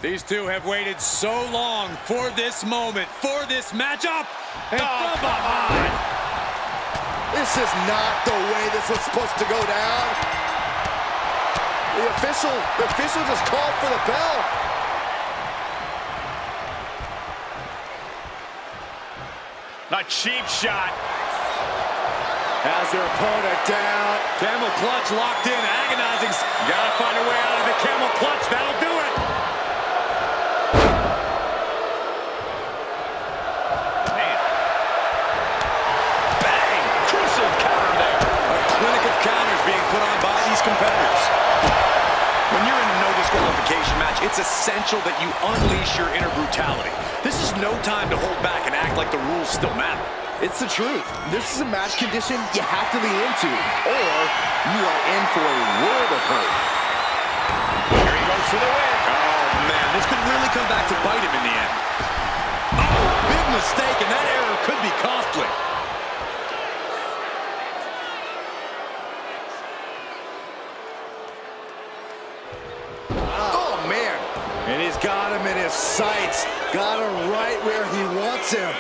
These two have waited so long for this moment, for this matchup. And from behind. This is not the way this was supposed to go down. The official just called for the bell. A cheap shot. Has their opponent down. Camel clutch locked in, agonizing. Gotta find a way out of the camel clutch. That'll do it. Man. Bang! Crucial counter there. A clinic of counters being put on by these competitors. When you're in a no disqualification match, it's essential that you unleash your inner brutality. This is no time to hold back and act like the rules still matter. It's the truth. This is a match condition you have to lean into, or you are in for a world of hurt. Here he goes for the win. Oh, man, this could really come back to bite him in the end. Oh, big mistake, and that error could be costly. Oh, man. And he's got him in his sights. Got him right where he wants him.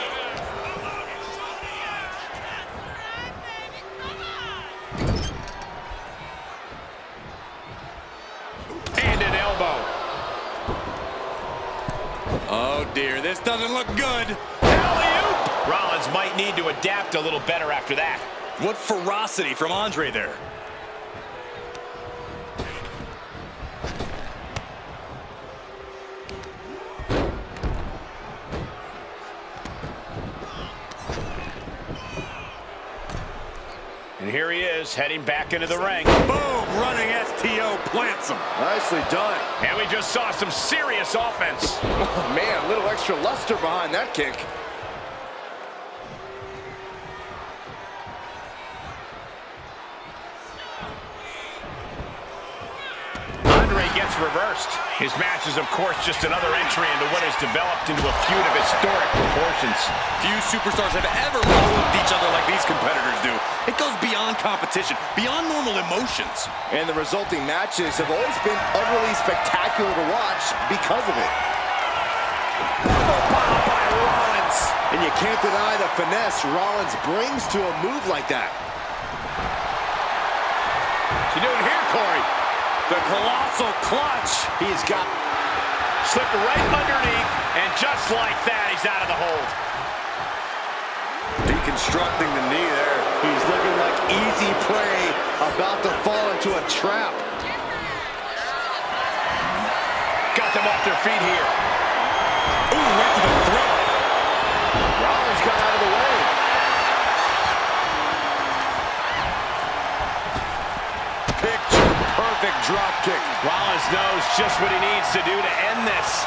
Oh, dear, this doesn't look good. Alley-oop! Rollins might need to adapt a little better after that. What ferocity from Andre there. And here he is, heading back into the ring. Boom! Running STO plants him. Nicely done. And we just saw some serious offense. Oh, man, a little extra luster behind that kick. Andre gets reversed. His match is, of course, just another entry into what has developed into a feud of historic proportions. Few superstars have ever loathed each other like these competitors do. It goes beyond competition, beyond normal emotions. And the resulting matches have always been utterly spectacular to watch because of it. Bomb by Rollins. And you can't deny the finesse Rollins brings to a move like that. What's he doing here, Corey? The colossal clutch. He's got slipped right underneath, and just like that, he's out of the hold. Deconstructing the knee there. He's looking like easy prey, about to fall into a trap. Got them off their feet here. Ooh, right to the throat. Rollins got out of the way. Picture-perfect drop kick. Rollins knows just what he needs to do to end this.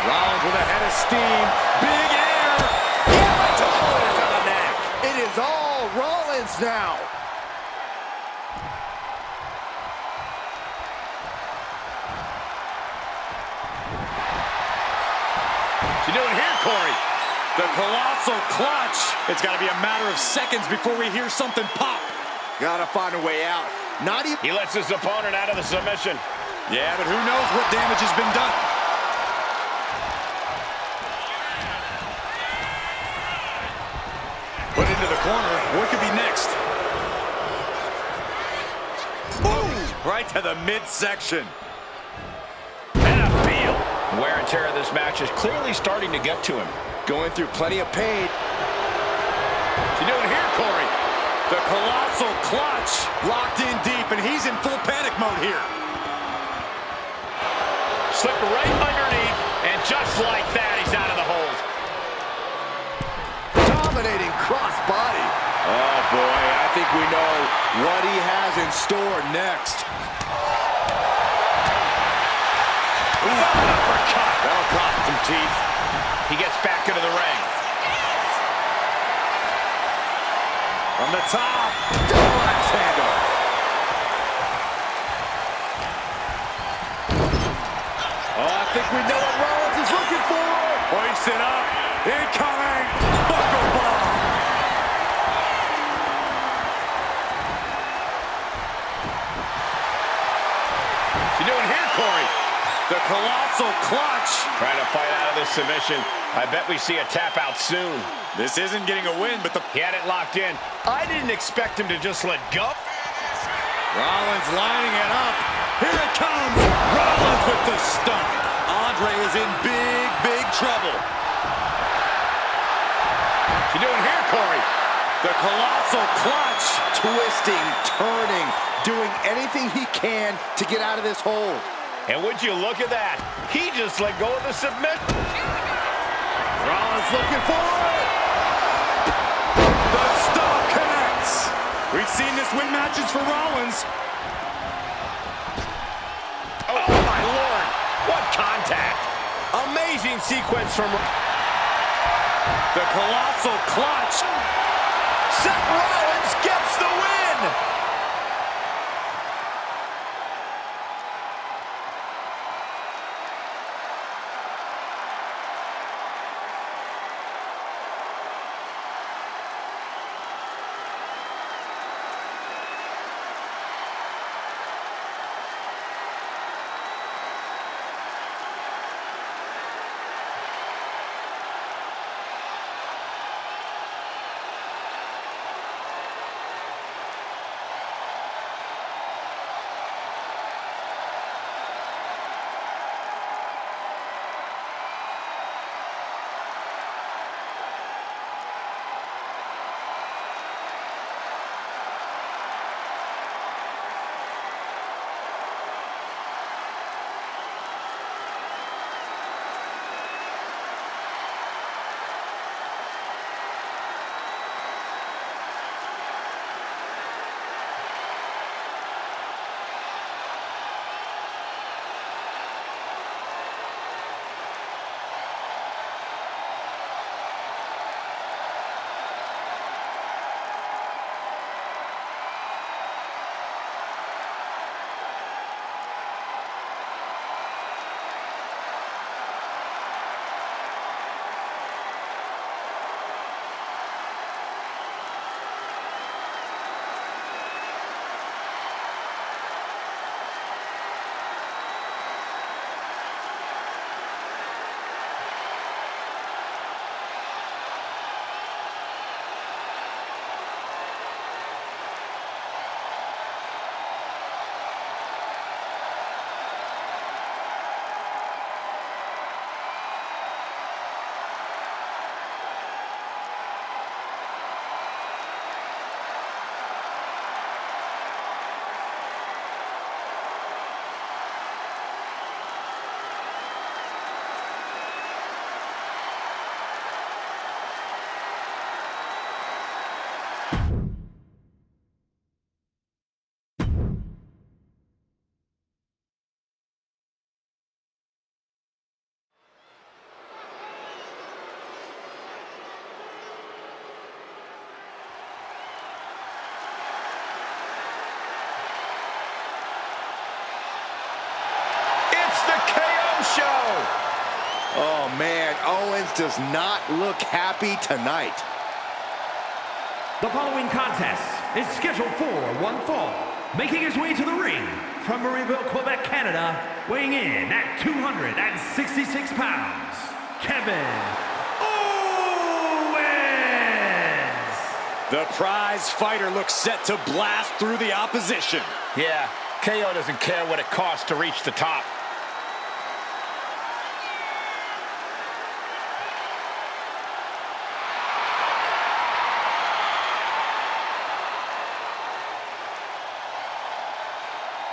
Rollins with a head of steam. Big air. Yeah, to the neck. It is all Rollins now. What's he doing here, Corey? The colossal clutch. It's got to be a matter of seconds before we hear something pop. Gotta find a way out. Not even. He lets his opponent out of the submission. Yeah, but who knows what damage has been done. Put into the corner. What could be next? Boom! Right to the midsection. And a feel. Wear and tear of this match is clearly starting to get to him. Going through plenty of pain. What's he doing here, Corey? The colossal clutch locked in deep, and he's in full panic mode here. Slipped right underneath, and just like that, he's out of the hold. Dominating crossbody. Oh, boy, I think we know what he has in store next. Ooh, uppercut. That'll cost some teeth. He gets back into the ring. From the top. Double axe handle. Oh, I think we know what Rollins is looking for. Hoisted up. Incoming. Buckle bomb. What's he doing here, Corey. The colossal clutch. Trying to fight out of this submission. I bet we see a tap out soon. This isn't getting a win, but he had it locked in. I didn't expect him to just let go. Rollins lining it up. Here it comes. Rollins with the stomp. Andre is in big trouble. What's he doing here, Corey? The colossal clutch. Twisting, turning, doing anything he can to get out of this hold. And would you look at that? He just let go of the submit. Rollins looking for it. The stomp connects. We've seen this win matches for Rollins. Oh, my Lord. What contact. Amazing sequence from... The colossal clutch. Seth Rollins gets the win. Oh, man, Owens does not look happy tonight. The following contest is scheduled for one fall. Making his way to the ring from Marieville, Quebec, Canada, weighing in at 266 pounds, Kevin Owens! The prize fighter looks set to blast through the opposition. Yeah, KO doesn't care what it costs to reach the top.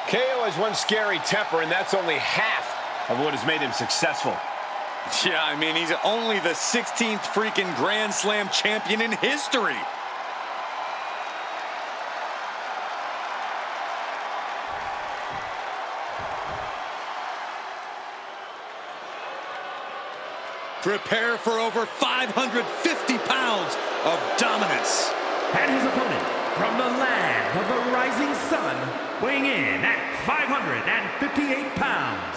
KO has one scary temper, and that's only half of what has made him successful. Yeah, I mean, he's only the 16th freaking Grand Slam champion in history. Prepare for over 550 pounds of dominance. And his opponent, from the land of the rising sun, weighing in at 558 pounds,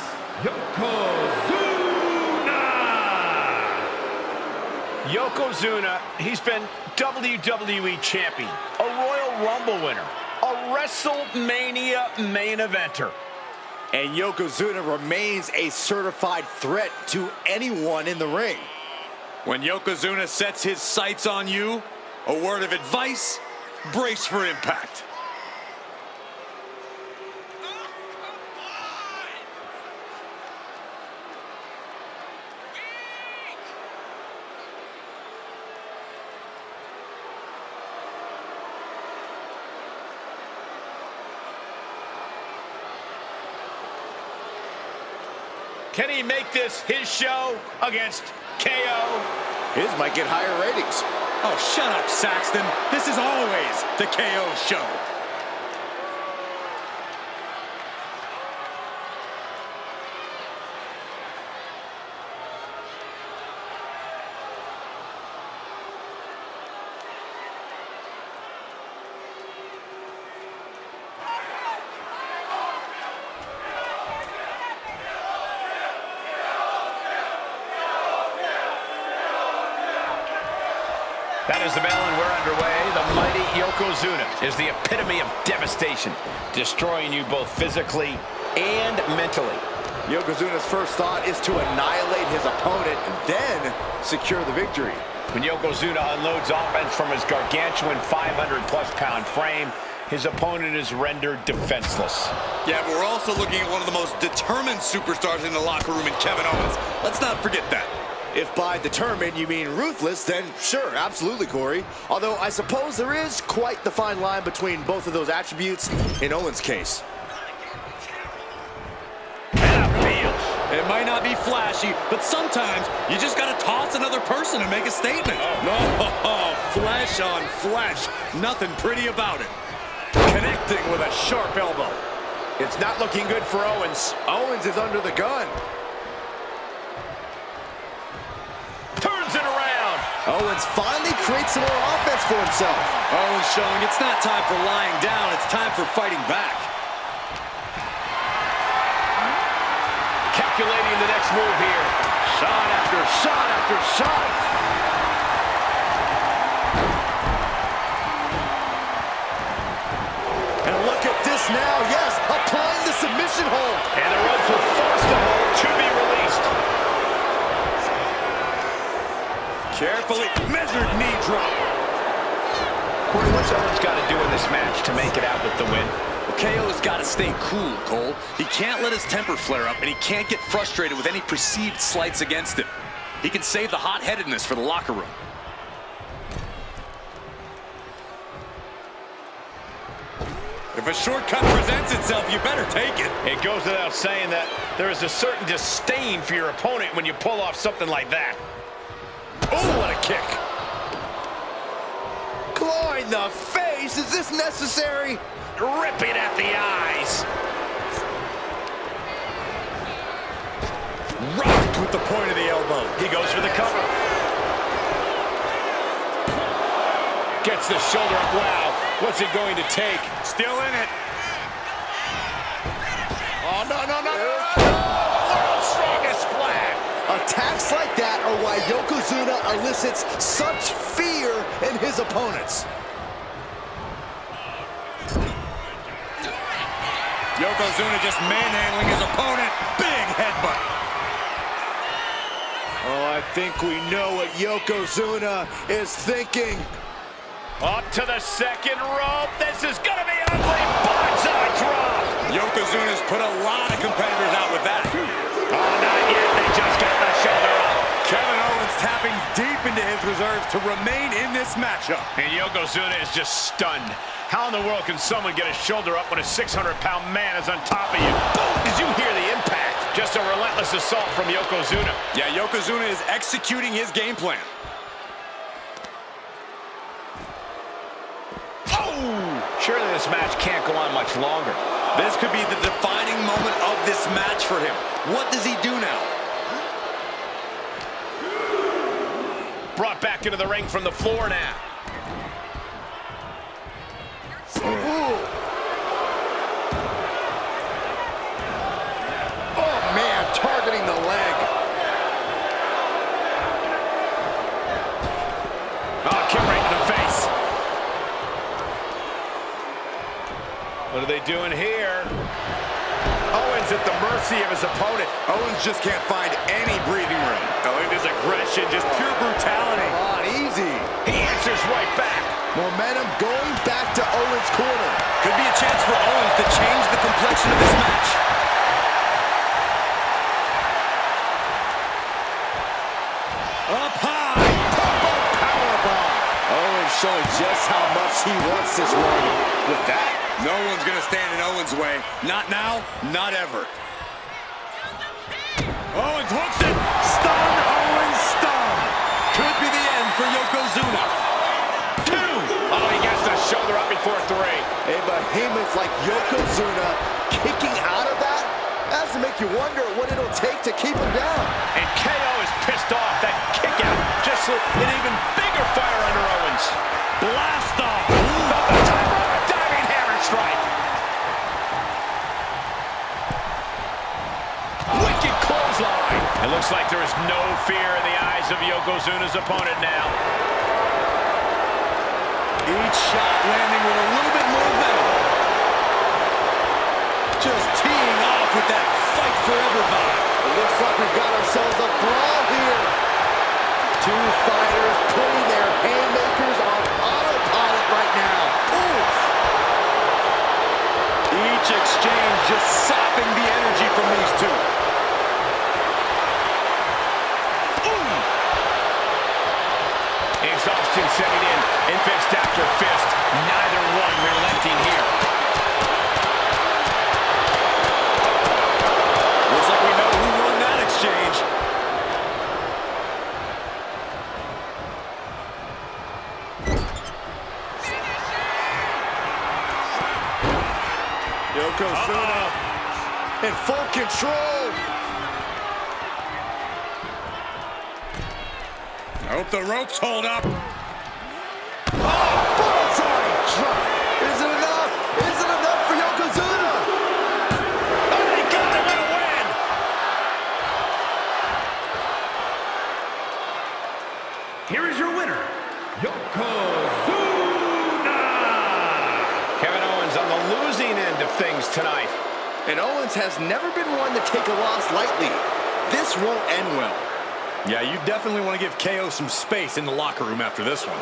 Yokozuna, he's been WWE champion, a Royal Rumble winner, a WrestleMania main eventer. And Yokozuna remains a certified threat to anyone in the ring. When Yokozuna sets his sights on you, a word of advice, brace for impact. Can he make this his show against KO? His might get higher ratings. Oh, shut up, Saxton. This is always the KO show. That is the bell, and we're underway. The mighty Yokozuna is the epitome of devastation, destroying you both physically and mentally. Yokozuna's first thought is to annihilate his opponent and then secure the victory. When Yokozuna unloads offense from his gargantuan 500-plus pound frame, his opponent is rendered defenseless. Yeah, but we're also looking at one of the most determined superstars in the locker room in Kevin Owens. Let's not forget that. If by determined you mean ruthless, then sure, absolutely, Corey. Although I suppose there is quite the fine line between both of those attributes in Owens' case. It might not be flashy, but sometimes you just gotta toss another person and make a statement. No, flesh on flesh. Nothing pretty about it. Connecting with a sharp elbow. It's not looking good for Owens. Owens is under the gun. Turns it around. Owens finally creates some more offense for himself. Owens showing it's not time for lying down, it's time for fighting back. Calculating the next move here. Shot after shot after shot. And look at this now, yes, applying the submission hold. And the ropes will force the hold to be released. Carefully measured knee drop. Corey, what's Owens got to do in this match to make it out with the win? Well, KO's got to stay cool, Cole. He can't let his temper flare up, and he can't get frustrated with any perceived slights against him. He can save the hot-headedness for the locker room. If a shortcut presents itself, you better take it. It goes without saying that there is a certain disdain for your opponent when you pull off something like that. Oh, what a kick. Claw in the face, is this necessary? Ripping at the eyes. Rocked with the point of the elbow. He goes for the cover. Gets the shoulder up. Wow, what's it going to take? Still in it. Oh, no, no, no, no. World's strongest flag. Attacks like that are why Yokozuna elicits such fear in his opponents. Yokozuna just manhandling his opponent. Big headbutt. Oh, I think we know what Yokozuna is thinking. Up to the second rope. This is going to be ugly. Bonsai drop. Yokozuna's put a lot of competitors out with that. Oh, not yet. They just got the shoulder up. Kevin Owens tapping deep into his reserves to remain in this matchup. And Yokozuna is just stunned. How in the world can someone get a shoulder up when a 600-pound man is on top of you? Boom! Did you hear the impact? Just a relentless assault from Yokozuna. Yeah, Yokozuna is executing his game plan. Oh! Surely this match can't go on much longer. This could be the defining moment of this match for him. What does he do now? Brought back into the ring from the floor now. Oh, man, targeting the leg. Oh, kick right in the face. What are they doing here? Owens is at the mercy of his opponent. Owens just can't find any breathing room. Oh, look at this aggression, just pure brutality. Come on, easy. He answers right back. Momentum going back to Owens' corner. Could be a chance for Owens to change the complexion of this match. Up high. Powerbomb. Owens showing just how much he wants this one. With that, No one's going to stand in Owens' way. Not now, not ever. Owens hooks it. Stun, Owens, stun. Could be the end for Yokozuna. 2. Oh, he gets the shoulder up before 3. a behemoth like Yokozuna kicking out of that has to make you wonder what it'll take to keep him down. And KO is pissed off. That kick out just lit an even bigger fire under Owens. Blast off. About the time of a diving hammer strike. Wicked clothesline. It looks like there is no fear in the eyes of Yokozuna's opponent now. Each shot landing with a little bit more venom. Just teeing off with that fight forever vibe. It looks like we've got ourselves a brawl here. Two fighters putting their haymakers on autopilot right now. Oof. Each exchange just sapping the energy from these two. Exhaustion setting in, and fist after fist. Neither one relenting here. Looks like we know who won that exchange. Yokozuna in full control. I hope the ropes hold up. Bullseye drop. Is it enough? Is it enough for Yokozuna? Oh, he got the win! Here is your winner, Yokozuna! Kevin Owens on the losing end of things tonight. And Owens has never been one to take a loss lightly. This won't end well. Yeah, you definitely want to give KO some space in the locker room after this one.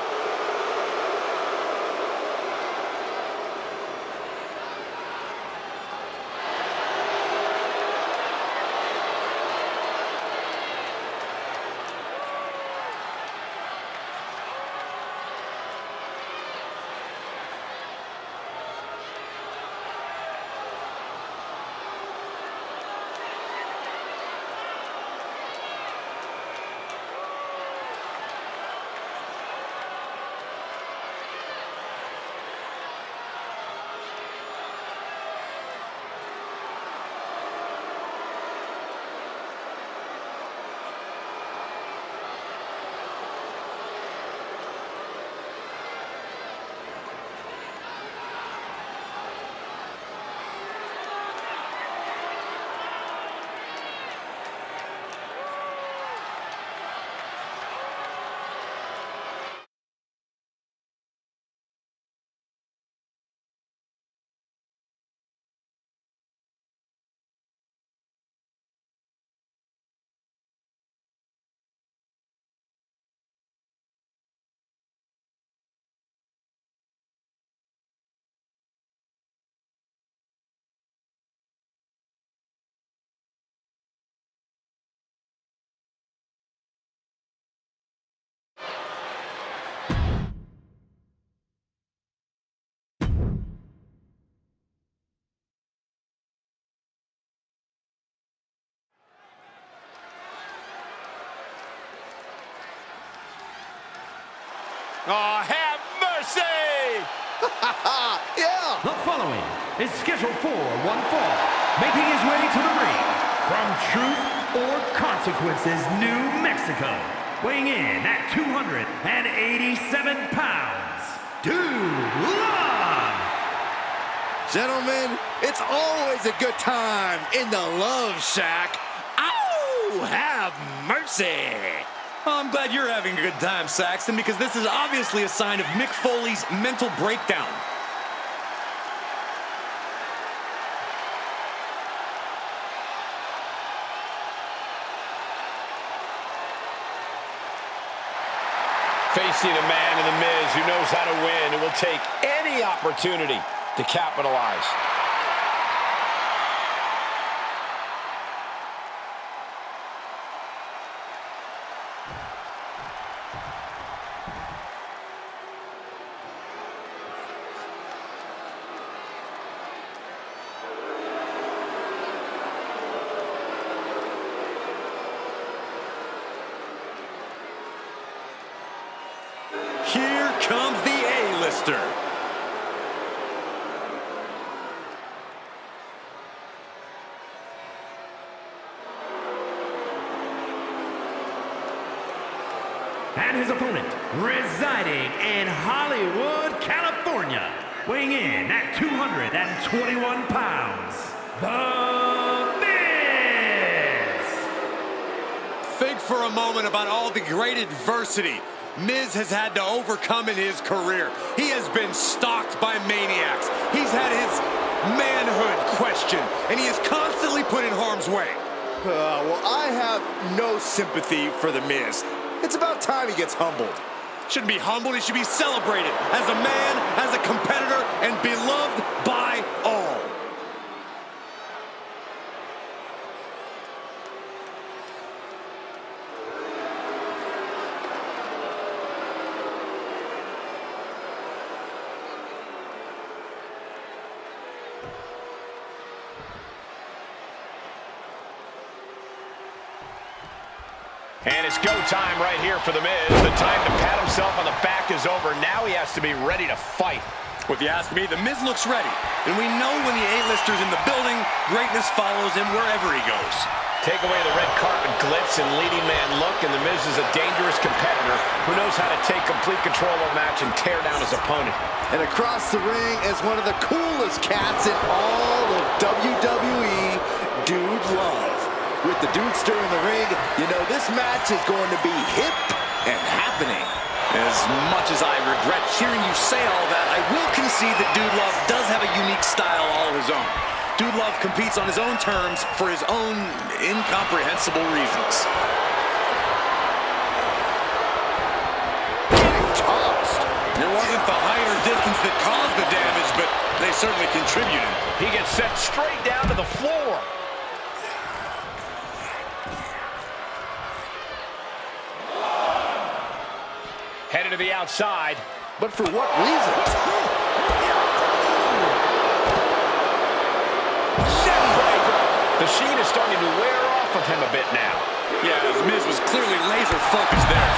Oh, have mercy! Yeah! The following is scheduled for one fall, making his way to the ring from Truth or Consequences, New Mexico, weighing in at 287 pounds, Dude Love! Gentlemen, it's always a good time in the Love Shack. Ow! Have mercy! Well, I'm glad you're having a good time, Saxton, because this is obviously a sign of Mick Foley's mental breakdown. Facing a man in The Miz who knows how to win and will take any opportunity to capitalize. Here comes the A-lister. And his opponent, residing in Hollywood, California, weighing in at 221 pounds, The Miz! Think for a moment about all the great adversity Miz has had to overcome in his career. He has been stalked by maniacs. He's had his manhood questioned, and he is constantly put in harm's way. Well, I have no sympathy for The Miz. It's about time he gets humbled. Shouldn't be humbled, he should be celebrated as a man, as a competitor, and beloved by all. And it's go time right here for The Miz. The time to pat himself on the back is over. Now he has to be ready to fight. Well, if you ask me, The Miz looks ready. And we know when the A-lister's in the building, greatness follows him wherever he goes. Take away the red carpet glitz and leading man look, and The Miz is a dangerous competitor who knows how to take complete control of a match and tear down his opponent. And across the ring is one of the coolest cats in all of WWE, Dude Love. With the Dudester in the ring, you know this match is going to be hip and happening. As much as I regret hearing you say all that, I will concede that Dude Love does have a unique style all of his own. Dude Love competes on his own terms for his own incomprehensible reasons. Getting tossed. It wasn't the height or distance that caused the damage, but they certainly contributed. He gets sent straight down to the floor. Headed to the outside. But for what reason? The sheen is starting to wear off of him a bit now. Yeah, as Miz was clearly laser focused there.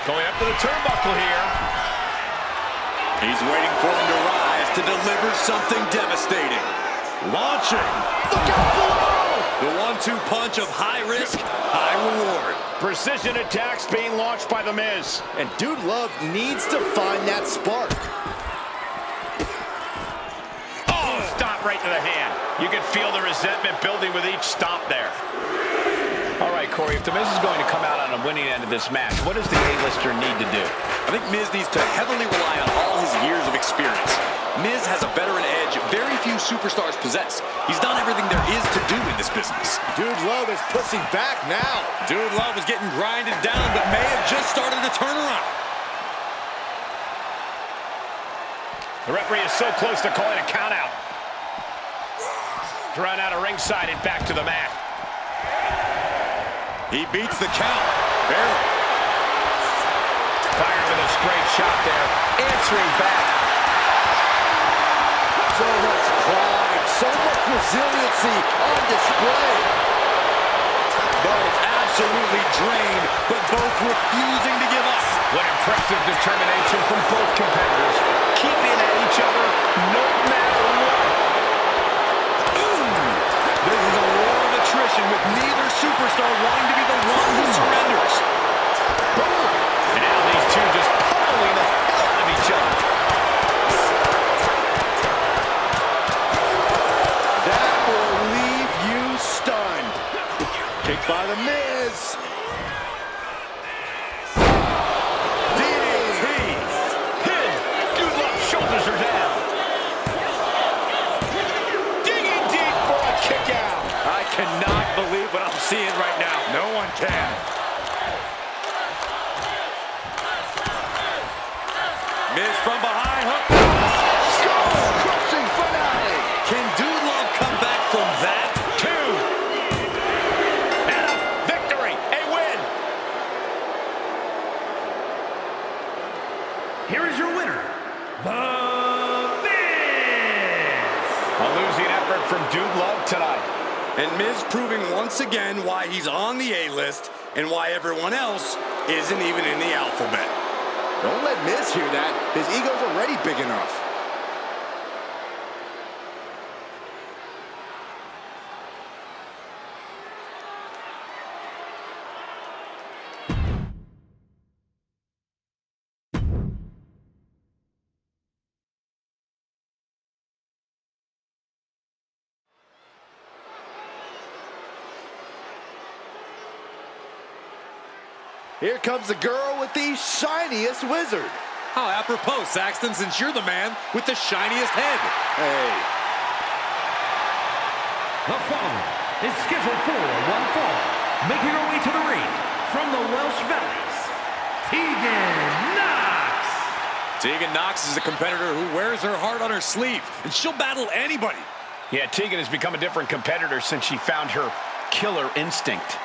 Going up to the turnbuckle here. He's waiting for him to rise to deliver something devastating. Launching. Look out below! The 1-2 punch of high risk, high reward. Precision attacks being launched by The Miz. And Dude Love needs to find that spark. Oh, stop right to the hand. You can feel the resentment building with each stomp there. All right, Corey, if The Miz is going to come out on a winning end of this match, what does the A-lister need to do? I think Miz needs to heavily rely on all his years of experience. Miz has a veteran edge very few superstars possess. He's done everything there is to do in this business. Dude Love is pushing back now. Dude Love was getting grinded down, but may have just started to turn around. The referee is so close to calling a count out. Drawn out of ringside and back to the mat. He beats the count. Barely. Fired with a straight shot there. Answering back. So much pride, so much resiliency on display. Both absolutely drained, but both refusing to give up. What impressive determination from both competitors. Keeping at each other no matter what. This is a war of attrition with neither superstar wanting to be the one who surrenders. Boom! And now these two just pummeling the hell out of each other. That will leave you stunned. Kick by The Miz. DDT. Pin. Dude Love effort from Dude Love tonight. And Miz proving once again why he's on the A-list and why everyone else isn't even in the alphabet. Don't let Miz hear that. His ego's already big enough. Here comes the girl with the shiniest wizard. How apropos, Saxton, since you're the man with the shiniest head. Hey. The following is scheduled for one fall. Making her way to the ring from the Welsh Valleys, Tegan Knox. Tegan Knox is a competitor who wears her heart on her sleeve, and she'll battle anybody. Yeah, Tegan has become a different competitor since she found her killer instinct.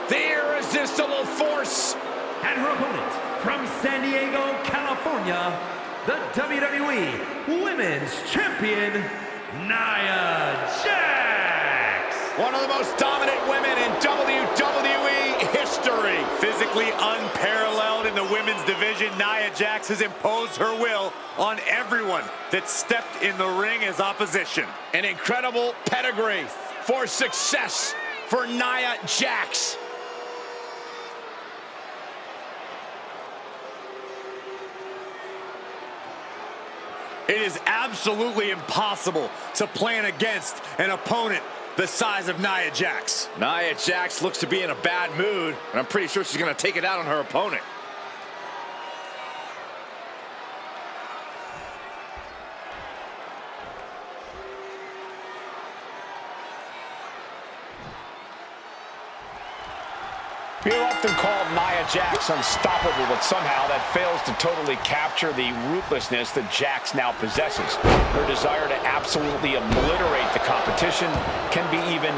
The irresistible force. And her opponent from San Diego, California, the WWE Women's Champion, Nia Jax. One of the most dominant women in WWE history. Physically unparalleled in the women's division, Nia Jax has imposed her will on everyone that stepped in the ring as opposition. An incredible pedigree for success for Nia Jax. It is absolutely impossible to plan against an opponent the size of Nia Jax. Nia Jax looks to be in a bad mood, and I'm pretty sure she's going to take it out on her opponent. You're often called Nia Jax unstoppable, but somehow that fails to totally capture the ruthlessness that Jax now possesses. Her desire to absolutely obliterate the competition can be even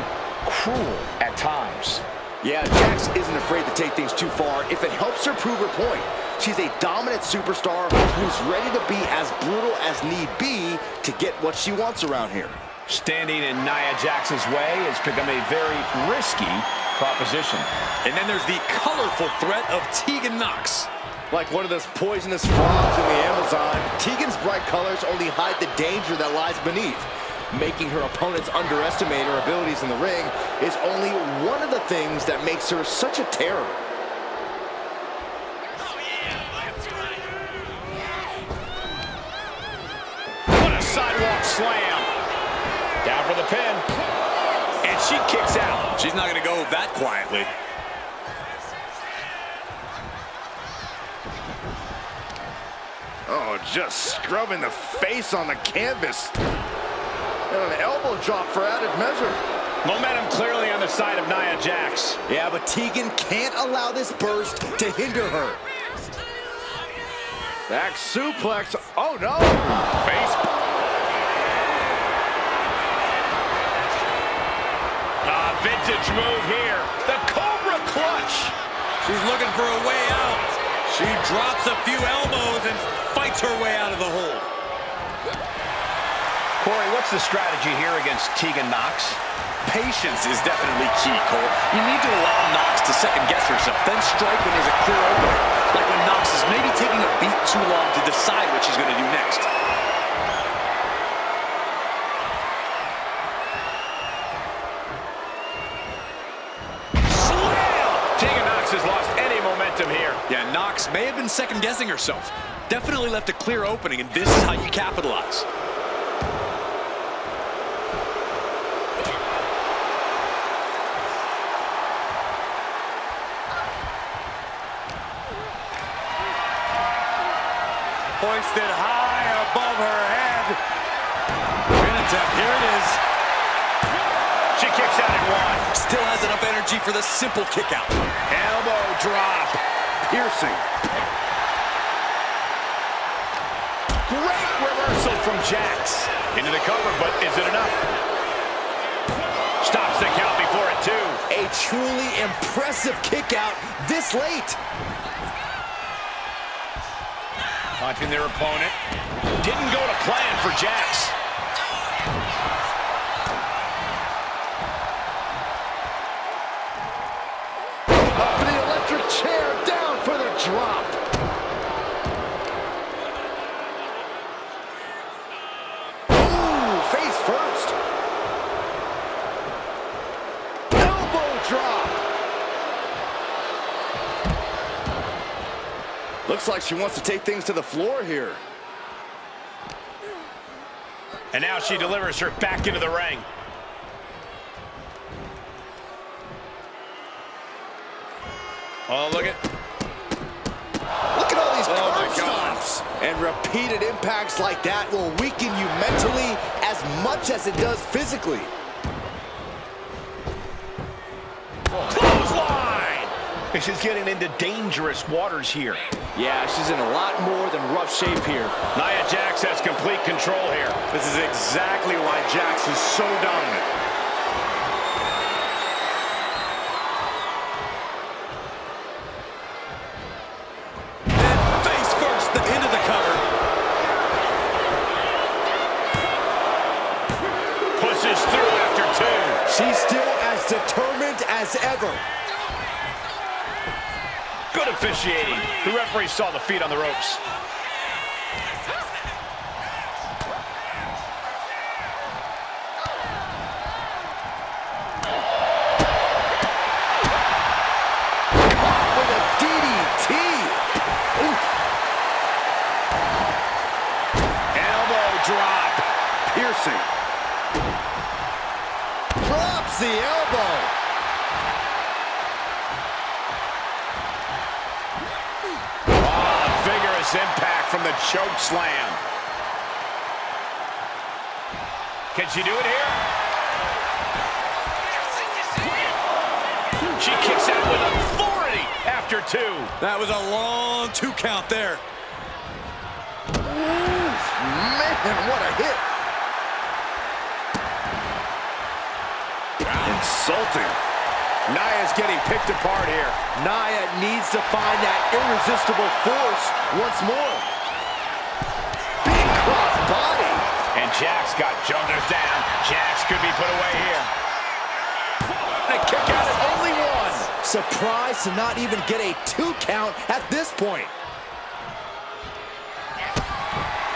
cruel at times. Yeah, Jax isn't afraid to take things too far if it helps her prove her point. She's a dominant superstar who's ready to be as brutal as need be to get what she wants around here. Standing in Nia Jax's way has become a very risky proposition. And then there's the colorful threat of Tegan Knox. Like one of those poisonous frogs in the Amazon, Tegan's bright colors only hide the danger that lies beneath. Making her opponents underestimate her abilities in the ring is only one of the things that makes her such a terror. What a sidewalk slam. Down for the pin. And she kicks out. She's not going to go that quietly. Oh, just scrubbing the face on the canvas. And an elbow drop for added measure. Momentum clearly on the side of Nia Jax. Yeah, but Tegan can't allow this burst to hinder her. Back suplex. Oh, no. Face. Vintage move here. The Cobra Clutch. She's looking for a way out. She drops a few elbows and fights her way out of the hole. Corey, what's the strategy here against Tegan Knox? Patience is definitely key, Cole. You need to allow Knox to second-guess herself, then strike when there's a clear opening. Like when Knox is maybe taking a beat too long to decide what she's going to do next. Has lost any momentum here. Yeah, Knox may have been second-guessing herself. Definitely left a clear opening, and this is how you capitalize. Hoisted high above her head. And Still has enough energy for the simple kick out. Elbow drop. Piercing. Great reversal from Jax. Into the cover, but is it enough? Stops the count before it, too. A truly impressive kick out this late. Taunting their opponent. Didn't go to plan for Jax. Up for the electric chair, down for the drop. Ooh, face first. Elbow drop. Looks like she wants to take things to the floor here. And now she delivers her back into the ring. Oh, look at all these Oh, my curb God. stomps. And repeated impacts like that will weaken you mentally as much as it does physically. clothesline. This is getting into dangerous waters here. Yeah, she's in a lot more than rough shape here. Nia Jax has complete control here. This is exactly why Jax is so dominant. And face first, into the cover. Pushes through after two. She's still as determined as ever. Good officiating. The referee saw the feet on the ropes. With a DDT. Oof. Elbow drop. Piercing. Drops the elbow. Vigorous impact from the choke slam. Can she do it here? She kicks out with authority after two. That was a long 2 count there. Oof, man, what a hit. Insulting. Nia's getting picked apart here. Nia needs to find that irresistible force once more. Big cross body. And Jax got shoulders down. Jax could be put away here. The kick out is only one. Surprised to not even get a 2 count at this point.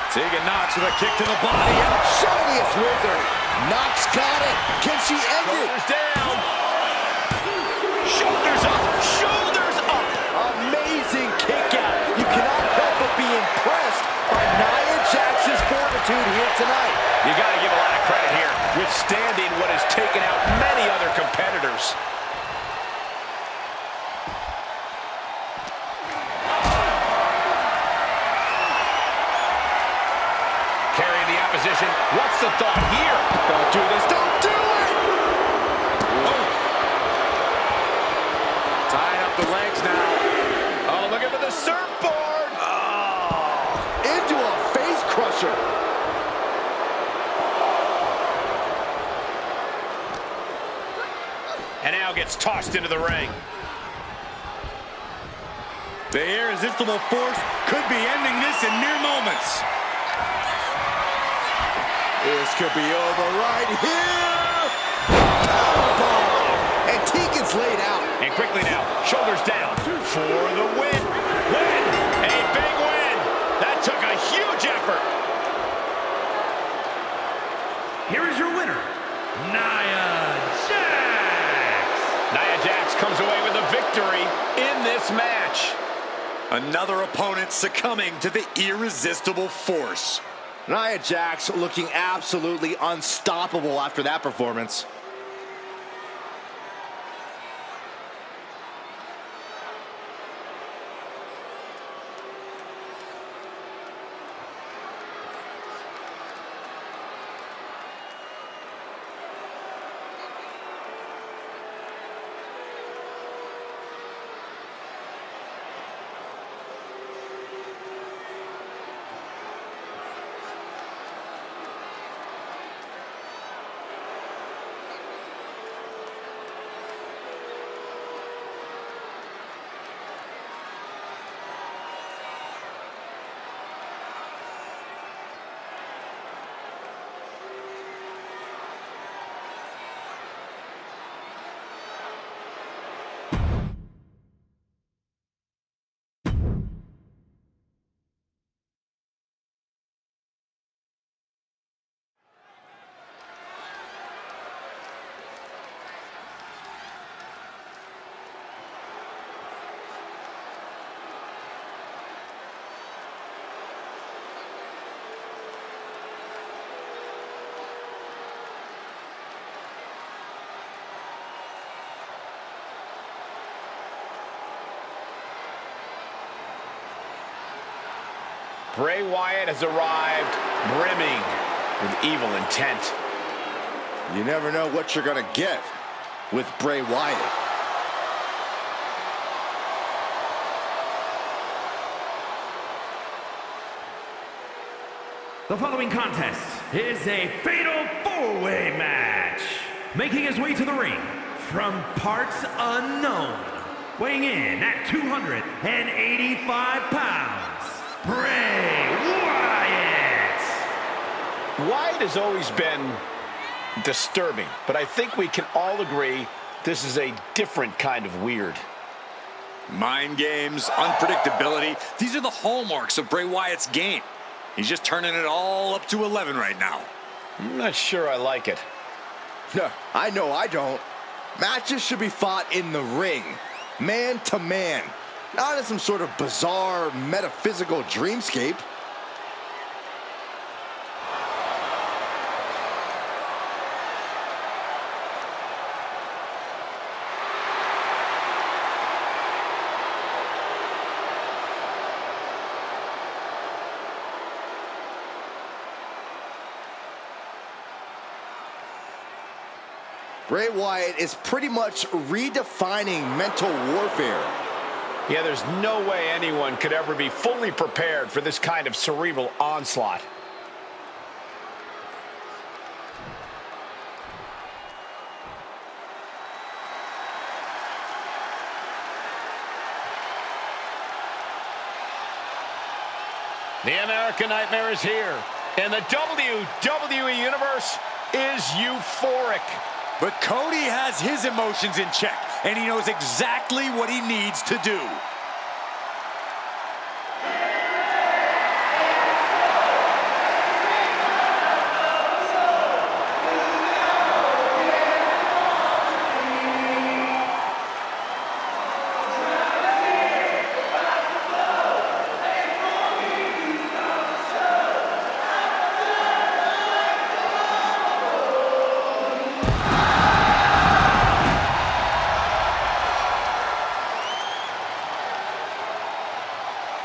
Tegan Knox with a kick to the body. Show me it's Wizard. Knox got it. Can she end it? Shoulders down. Shoulders up. Shoulders up. Amazing kick out. You cannot help but be impressed by Nia Jax's fortitude here tonight. You got to give a lot of credit here, withstanding what has taken out many other competitors. Carrying the opposition. What's the thought here? Don't do this. Don't do it! Oh. Tying up the legs now. Oh, looking for the surfboard. Oh. Into a face crusher. And now gets tossed into the ring. The irresistible force could be ending this in mere moments. This could be over right here. Powerbomb. And Tegan's laid out. And quickly now, shoulders down for the win. Win! A big win! That took a huge effort. Here is your winner, Nia Jax. Nia Jax comes away with a victory in this match. Another opponent succumbing to the irresistible force. Nia Jax looking absolutely unstoppable after that performance. Bray Wyatt has arrived brimming with evil intent. You never know what you're going to get with Bray Wyatt. The following contest is a fatal four-way match. Making his way to the ring from parts unknown, weighing in at 285 pounds, Bray Wyatt. Wyatt has always been disturbing, but I think we can all agree this is a different kind of weird. Mind games, unpredictability, these are the hallmarks of Bray Wyatt's game. He's just turning it all up to 11 right now. I'm not sure I like it. No, I know I don't. Matches should be fought in the ring, man to man, not in some sort of bizarre metaphysical dreamscape. Bray Wyatt is pretty much redefining mental warfare. Yeah, there's no way anyone could ever be fully prepared for this kind of cerebral onslaught. The American Nightmare is here, and the WWE Universe is euphoric. But Cody has his emotions in check, and he knows exactly what he needs to do.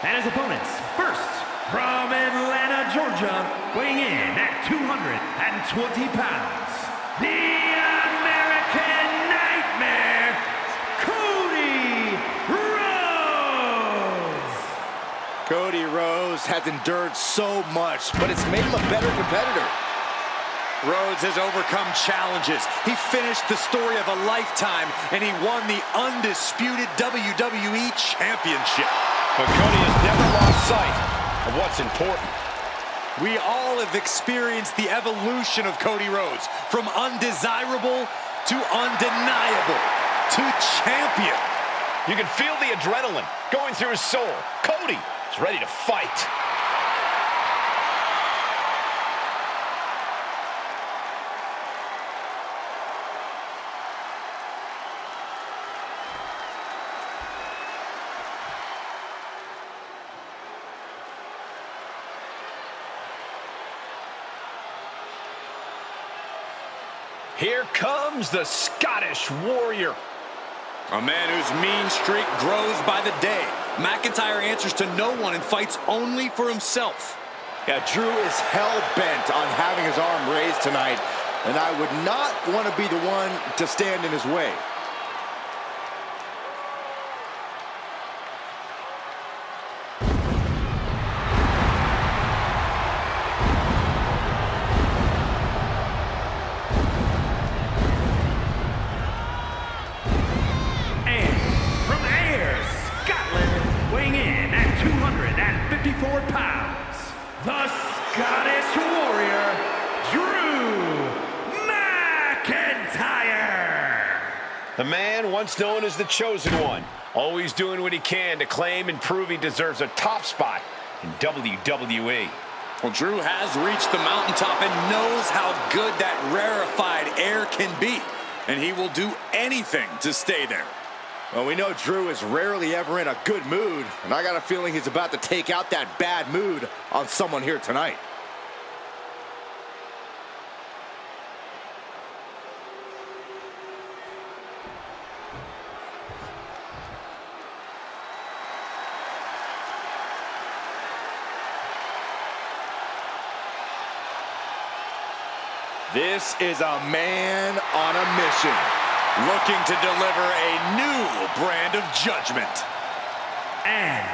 And his opponents, first, from Atlanta, Georgia, weighing in at 220 pounds, the American Nightmare, Cody Rhodes! Cody Rhodes has endured so much, but it's made him a better competitor. Rhodes has overcome challenges. He finished the story of a lifetime, and he won the undisputed WWE Championship. But Cody has never lost sight of what's important. We all have experienced the evolution of Cody Rhodes, from undesirable to undeniable to champion. You can feel the adrenaline going through his soul. Cody is ready to fight. Here comes the Scottish Warrior. A man whose mean streak grows by the day. McIntyre answers to no one and fights only for himself. Yeah, Drew is hell-bent on having his arm raised tonight, and I would not want to be the one to stand in his way. Weighing in at 254 pounds, the Scottish Warrior, Drew McIntyre. The man once known as the Chosen One, always doing what he can to claim and prove he deserves a top spot in WWE. Well, Drew has reached the mountaintop and knows how good that rarefied air can be, and he will do anything to stay there. Well, we know Drew is rarely ever in a good mood, and I got a feeling he's about to take out that bad mood on someone here tonight. This is a man on a mission. Looking to deliver a new brand of judgment. And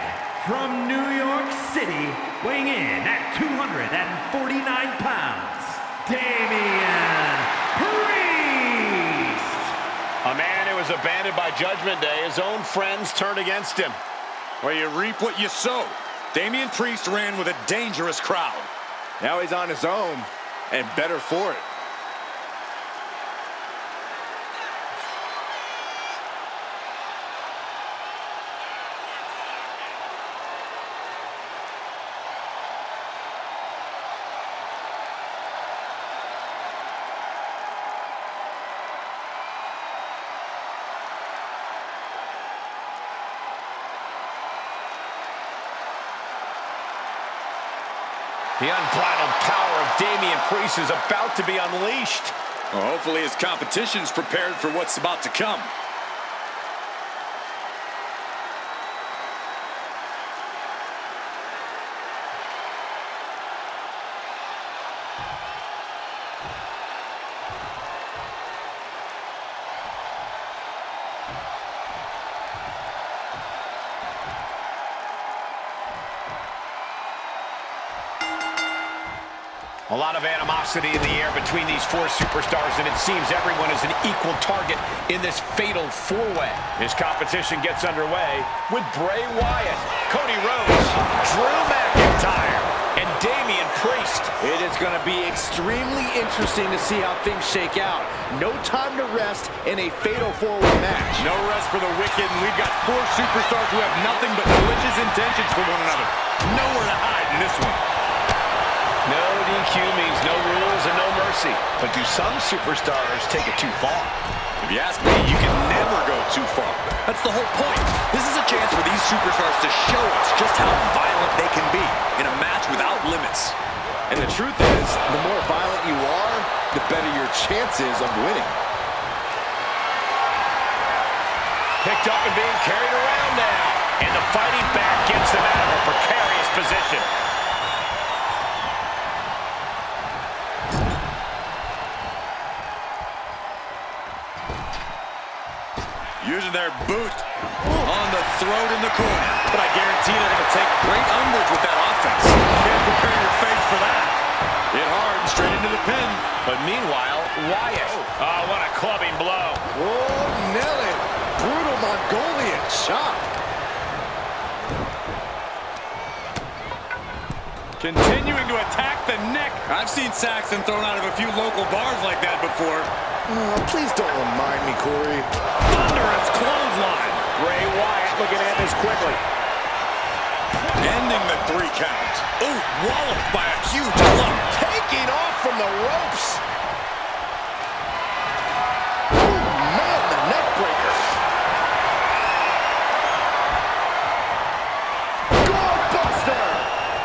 from New York City, weighing in at 249 pounds, Damian Priest. A man who was abandoned by Judgment Day. His own friends turned against him. Well, you reap what you sow. Damian Priest ran with a dangerous crowd. Now he's on his own, and better for it. The unbridled power of Damian Priest is about to be unleashed. Well, hopefully his competition's prepared for what's about to come. A lot of animosity in the air between these four superstars, and it seems everyone is an equal target in this fatal four-way. This competition gets underway with Bray Wyatt, Cody Rhodes, Drew McIntyre, and Damian Priest. It is going to be extremely interesting to see how things shake out. No time to rest in a fatal four-way match. No rest for the wicked, and we've got four superstars who have nothing but malicious intentions for one another. Nowhere to hide in this one. No DQ means no rules and no mercy. But do some superstars take it too far? If you ask me, you can never go too far. That's the whole point. This is a chance for these superstars to show us just how violent they can be in a match without limits. And the truth is, the more violent you are, the better your chances of winning. Picked up and being carried around now. And the fighting back gets them out of a precarious position. Using their boot on the throat in the corner. But I guarantee they're going to take great umbrage with that offense. Can't prepare your face for that. Hit hard, straight into the pin. But meanwhile, Wyatt. Oh, what a clubbing blow. Oh, nail it. Brutal Mongolian chop. Continuing to attack the neck. I've seen Saxton thrown out of a few local bars like that before. Oh, please don't remind me, Corey. Thunderous clothesline. Bray Wyatt looking at this quickly. Ending the 3 count. Oh, walloped by a huge club. Taking off from the ropes. Oh, man, the neck breaker. Goalbuster.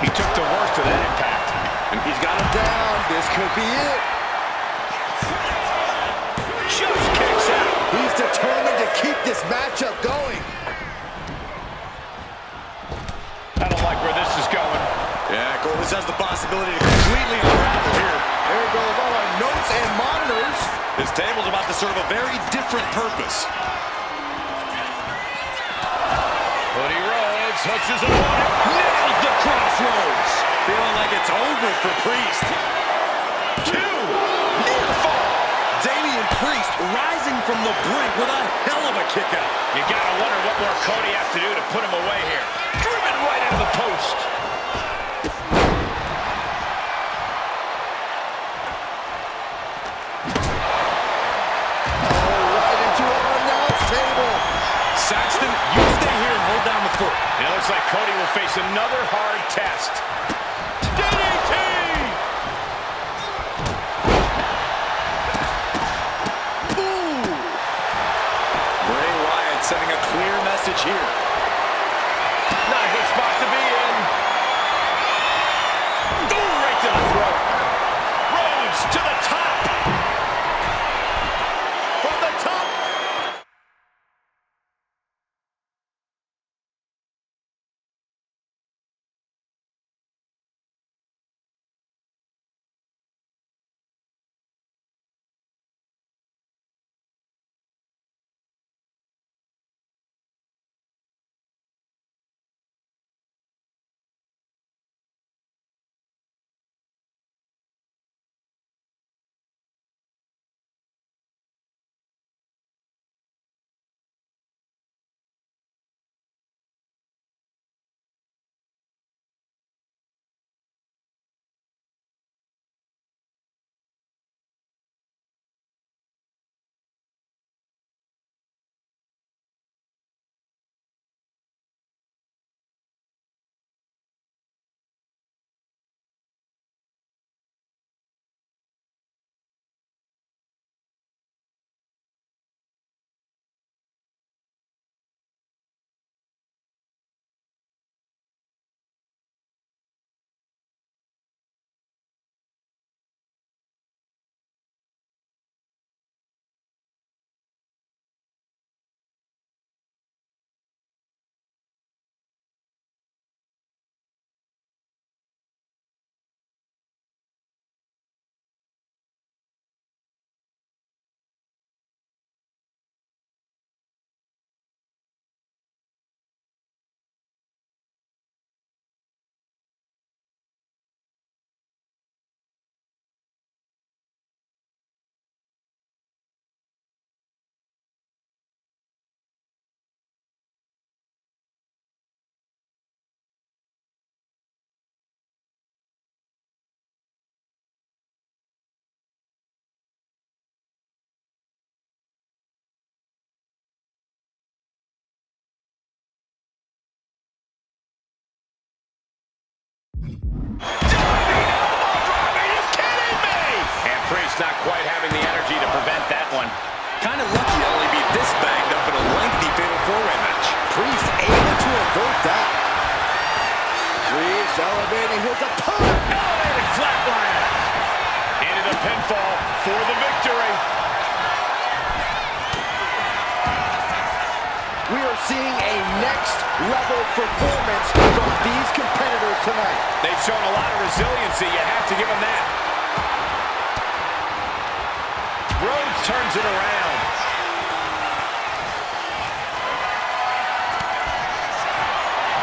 He took the worst of that impact. And he's got him down. This could be it. Just kicks out. He's determined to keep this matchup going. I don't like where this is going. Yeah, Cole, this has the possibility to completely unravel here. There goes all our notes and monitors. This table's about to serve a very different purpose. Cody Rhodes hooks his opponent. Nails the crossroads. Feeling like it's over for Priest. 2. Near fall. Damian Priest rising from the brink with a hell of a kick out. You gotta wonder what more Cody has to do to put him away here. Driven right into the post. Right into our announce table. Saxton, you stay here and hold down the fort. And it looks like Cody will face another hard test. DDT! Ooh. Bray Wyatt sending a clear message here. Not a good spot to be in. Ooh, right to the throat. Rhodes to the top. And Priest not quite having the energy to prevent that one. Kind of lucky to only be this banged up in a lengthy fatal four-way match. Priest able to avert that. Priest elevating his opponent. Elevated flatliner. Into the pinfall for the victory. We are seeing a next-level performance from these competitors tonight. They've shown a lot of resiliency. You have to give them that. Rhodes turns it around.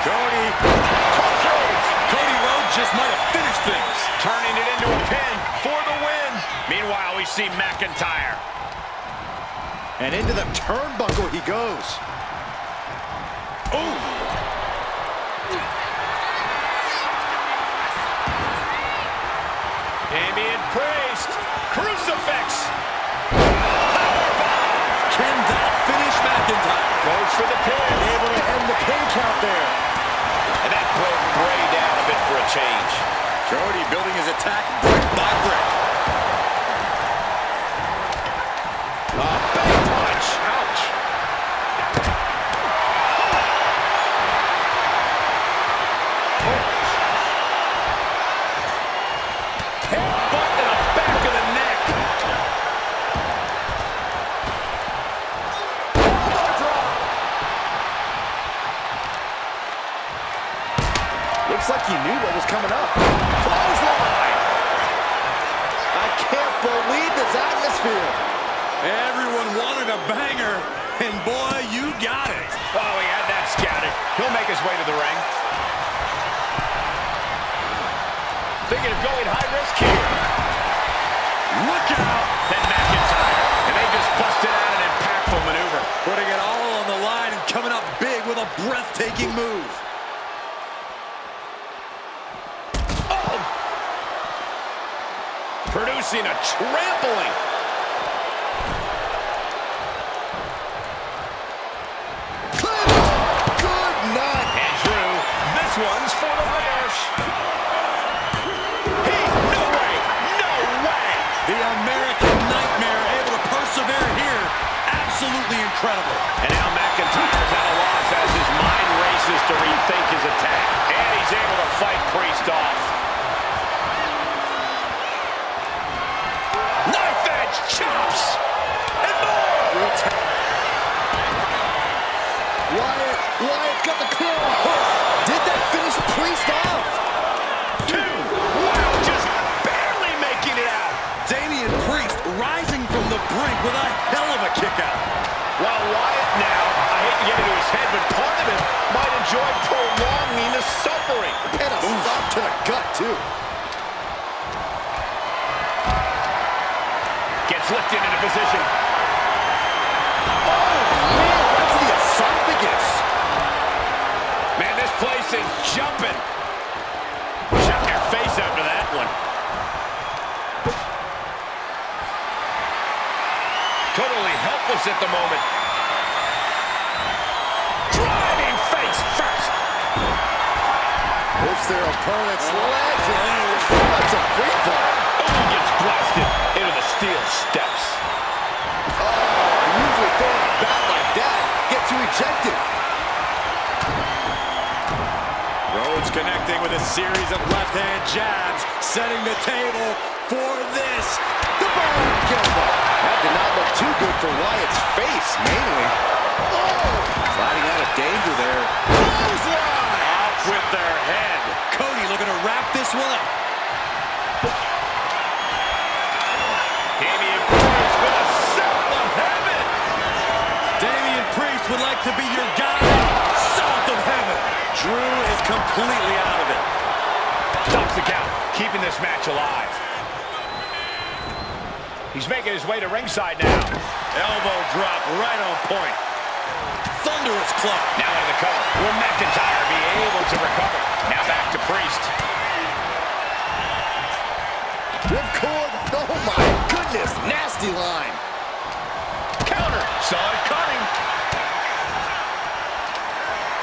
Cody Rhodes just might have finished things. Turning it into a pin for the win. Meanwhile, we see McIntyre. And into the turnbuckle he goes. Ooh. Damian Priest. Crucifix. Can that finish McIntyre? Goes for the pin. Able to end the pin count there. And that broke Bray down a bit for a change. Cody building his attack brick by brick. A big punch. Ouch. Headbutt to the back of the neck. Looks like he knew what was coming up. Clothesline! I can't believe this atmosphere. Everyone wanted a banger, and boy, you got it. Oh, he had that scouted. He'll make his way to the ring. Thinking of going high risk here. Look out! Then McIntyre. And they just busted out an impactful maneuver. Putting it all on the line and coming up big with a breathtaking move. Oh! Producing a trampling. Good night. And Drew, this one's for the Irish. No way! No way! The American Nightmare able to persevere here. Absolutely incredible. And now McIntyre's at a loss as his mind races to rethink his attack. And he's able to fight Priest off. Knife edge chops! And more! Wyatt's got the claw hook. Did that finish Priest off? Two! Wow, just barely making it out! Damian Priest rising from the brink with a hell of a kick out. While Wyatt now, I hate to get into his head, but part of him might enjoy prolonging the suffering. And a stop to the gut, too. Gets lifted into position. Oh, man, that's the esophagus. Man, this place is jumping. Shut your face after that one. Totally helpless at the moment. Driving face first. Push their opponent's legs. That's a free fall. Oh, gets blasted into the steel steps. Usually throwing a bat like that gets you ejected. Rhodes connecting with a series of left-hand jabs, setting the table for this. The bone elbow. That did not look too good for Wyatt's face, mainly. Oh! Sliding out of danger there. Clothesline! Off with their head. Cody looking to wrap this one up. Damian Priest with a sound of heaven. Damian Priest would like to be your guy. South of heaven. Drew is completely out of it. Stops the count, keeping this match alive. He's making his way to ringside now. Elbow drop right on point. Thunderous club. Now into the cover. Will McIntyre be able to recover? Now back to Priest. Ripcord. Oh my goodness. Nasty line. Counter. Saw it coming.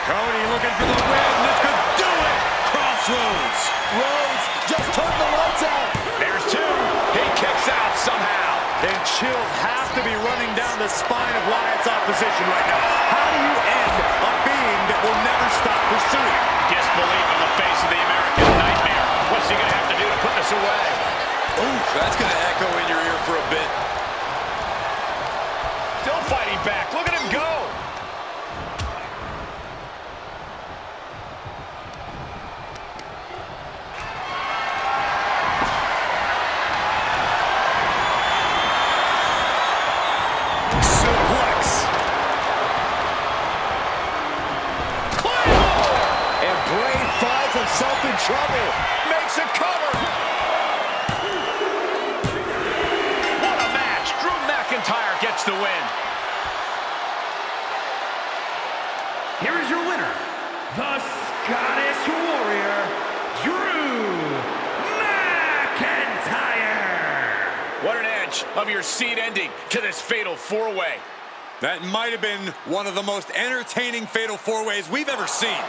Cody looking for the win. This could do it. Crossroads. Rhodes just turned the lights out. There's two. He kicks out somehow. And chills have to be running down the spine of Wyatt's opposition right now. How do you end a being that will never stop pursuing? Disbelief on the face of the American Nightmare. What's he going to have to do to put this away? Oof, that's going to echo in your ear for a bit. Still fighting back. Look at him go. Himself in trouble. Makes a cover. What a match. Drew McIntyre gets the win. Here is your winner, the Scottish Warrior, Drew McIntyre. What an edge of your seed ending to this fatal four-way. That might have been one of the most entertaining fatal four-ways we've ever seen.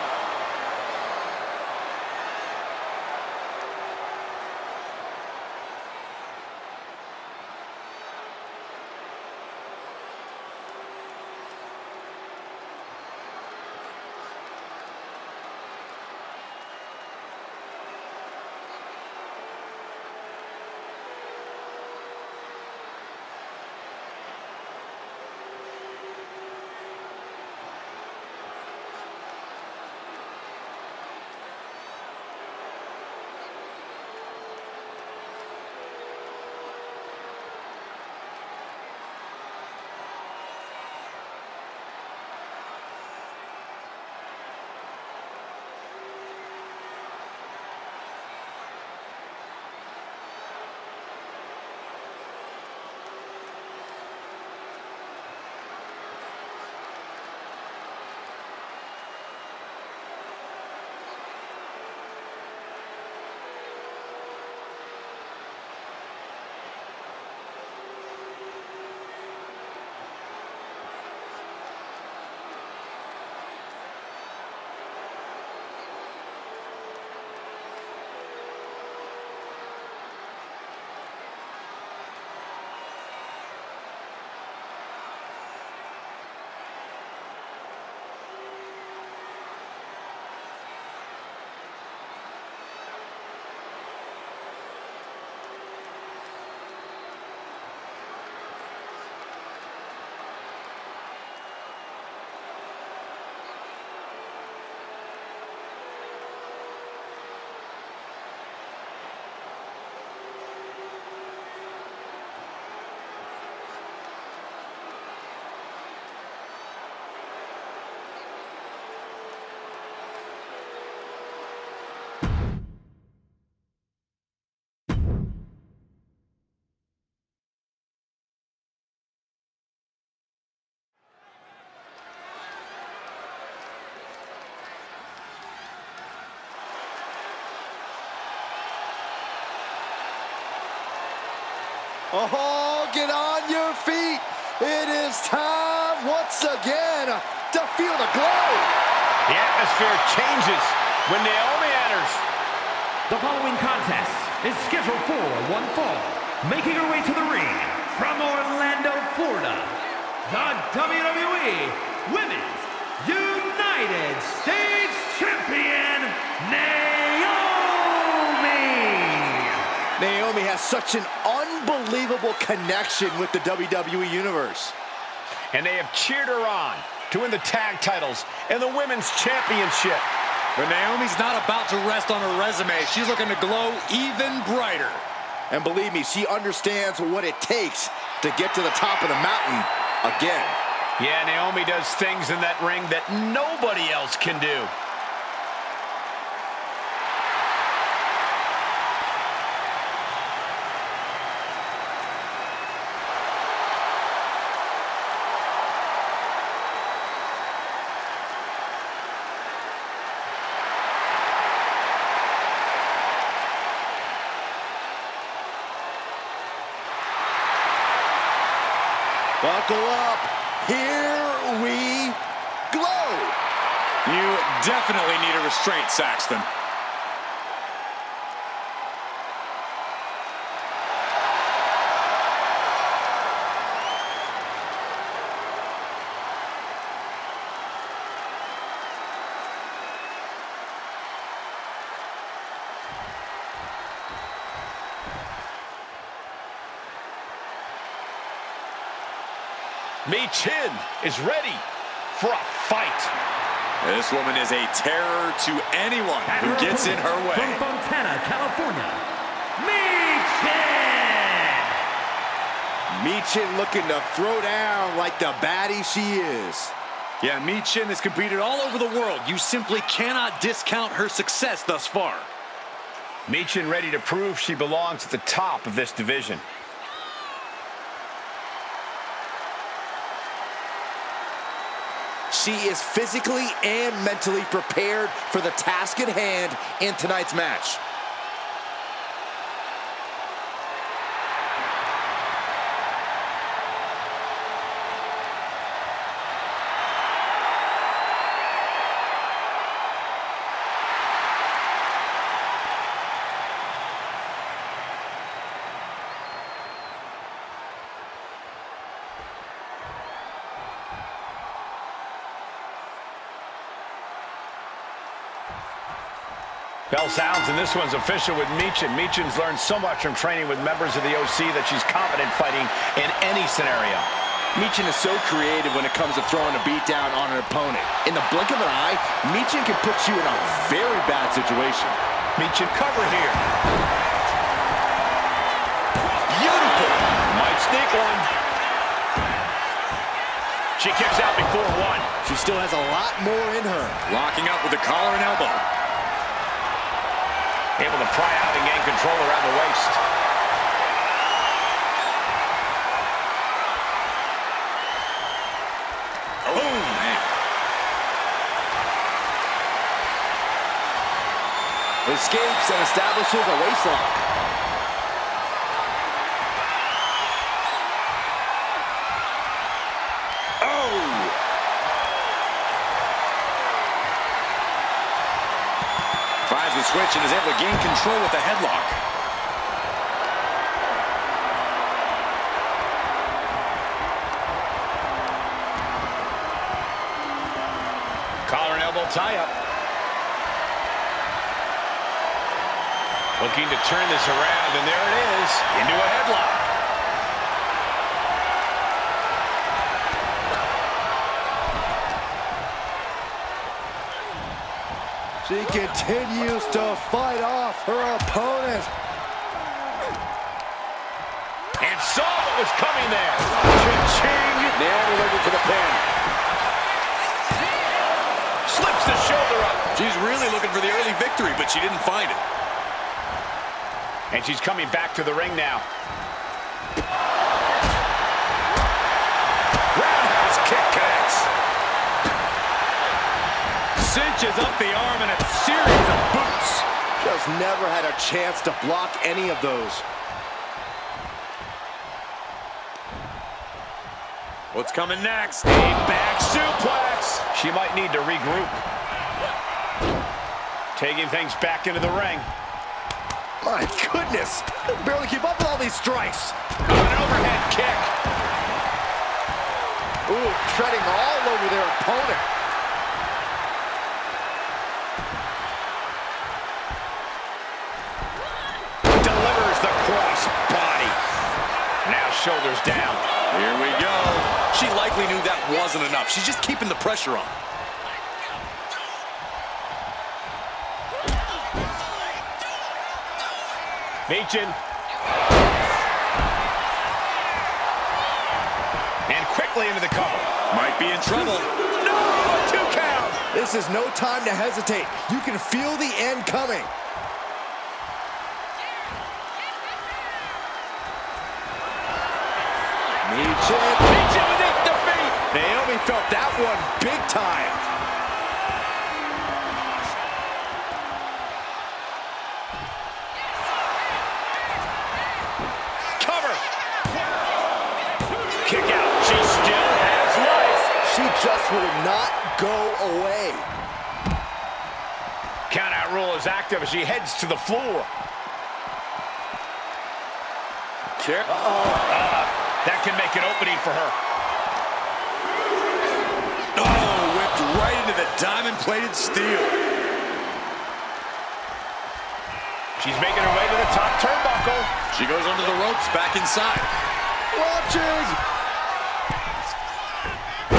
Oh, get on your feet. It is time once again to feel the glow. The atmosphere changes when Naomi enters. The following contest is scheduled for one fall. Making her way to the ring from Orlando, Florida, the WWE Women's United States Champion, Naomi has such an unbelievable connection with the WWE Universe. And they have cheered her on to win the tag titles and the Women's Championship. But Naomi's not about to rest on her resume. She's looking to glow even brighter. And believe me, she understands what it takes to get to the top of the mountain again. Yeah, Naomi does things in that ring that nobody else can do. Buckle up. Here we glow. You definitely need a restraint, Saxton. Michin is ready for a fight. This woman is a terror to anyone who gets in her way. From Fontana, California, Michin! Michin looking to throw down like the baddie she is. Yeah, Michin has competed all over the world. You simply cannot discount her success thus far. Michin ready to prove she belongs at the top of this division. She is physically and mentally prepared for the task at hand in tonight's match. Bell sounds, and this one's official with Michin. Michin's learned so much from training with members of the OC that she's confident fighting in any scenario. Michin is so creative when it comes to throwing a beat down on an opponent. In the blink of an eye, Michin can put you in a very bad situation. Michin cover here. Beautiful! Might sneak one. She kicks out before one. She still has a lot more in her. Locking up with the collar and elbow. Able to pry out and gain control around the waist. Oh, man. Escapes and establishes a waistlock. Finds the switch and is able to gain control with the headlock. Collar and elbow tie-up. Looking to turn this around, and there it is, into a headlock. She continues to fight off her opponent. And saw what was coming there. Cha-ching! Now delivered to the pin. Slips the shoulder up. She's really looking for the early victory, but she didn't find it. And she's coming back to the ring now. Roundhouse kick connects. Cinches up the arm and a series of boots. Just never had a chance to block any of those. What's coming next? A back suplex. She might need to regroup. Taking things back into the ring. My goodness! Barely keep up with all these strikes. An overhead kick. Ooh, treading all over their opponent. Delivers the cross body. Now shoulders down. Here we go. She likely knew that wasn't enough. She's just keeping the pressure on. Michin. And quickly into the cover. Might be in trouble. No! 2 count! This is no time to hesitate. You can feel the end coming. Michin with it, defeat! Naomi felt that one big time. Cover! Kick out. She still has life. She just would not go away. Count-out rule is active as she heads to the floor. That can make an opening for her. Oh, whipped right into the diamond-plated steel. She's making her way to the top turnbuckle. She goes under the ropes, back inside. Watching.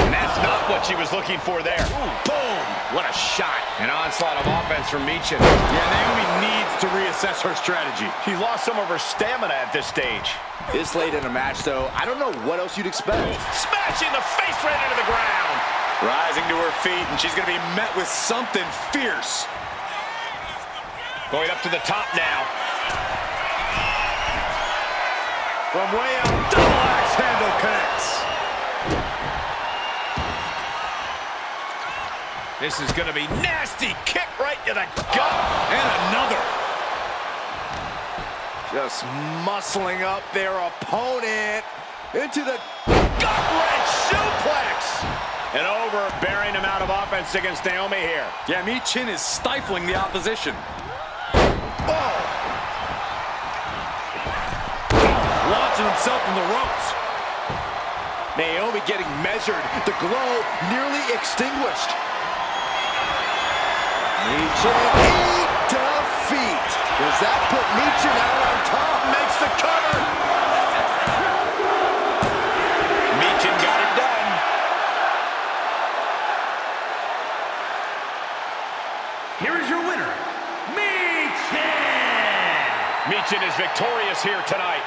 And that's not what she was looking for there. Ooh, boom! What a shot. An onslaught of offense from Michin. Yeah, Naomi needs to reassess her strategy. She's lost some of her stamina at this stage. This late in a match, though, I don't know what else you'd expect. Smashing the face right into the ground. Rising to her feet, and she's going to be met with something fierce. Going up to the top now. From way out, double axe handle connects. This is going to be nasty. Kick right to the gut. And another. Just muscling up their opponent into the Gut-wrench suplex. An overbearing amount of offense against Naomi here. Yeah, Michin is stifling the opposition. oh, Launching himself from the ropes. Naomi getting measured. The glow nearly extinguished. Michin, defeat. Does that put Michin out on top? Makes the cover. Michin got it done. Here is your winner, Michin! Michin is victorious here tonight.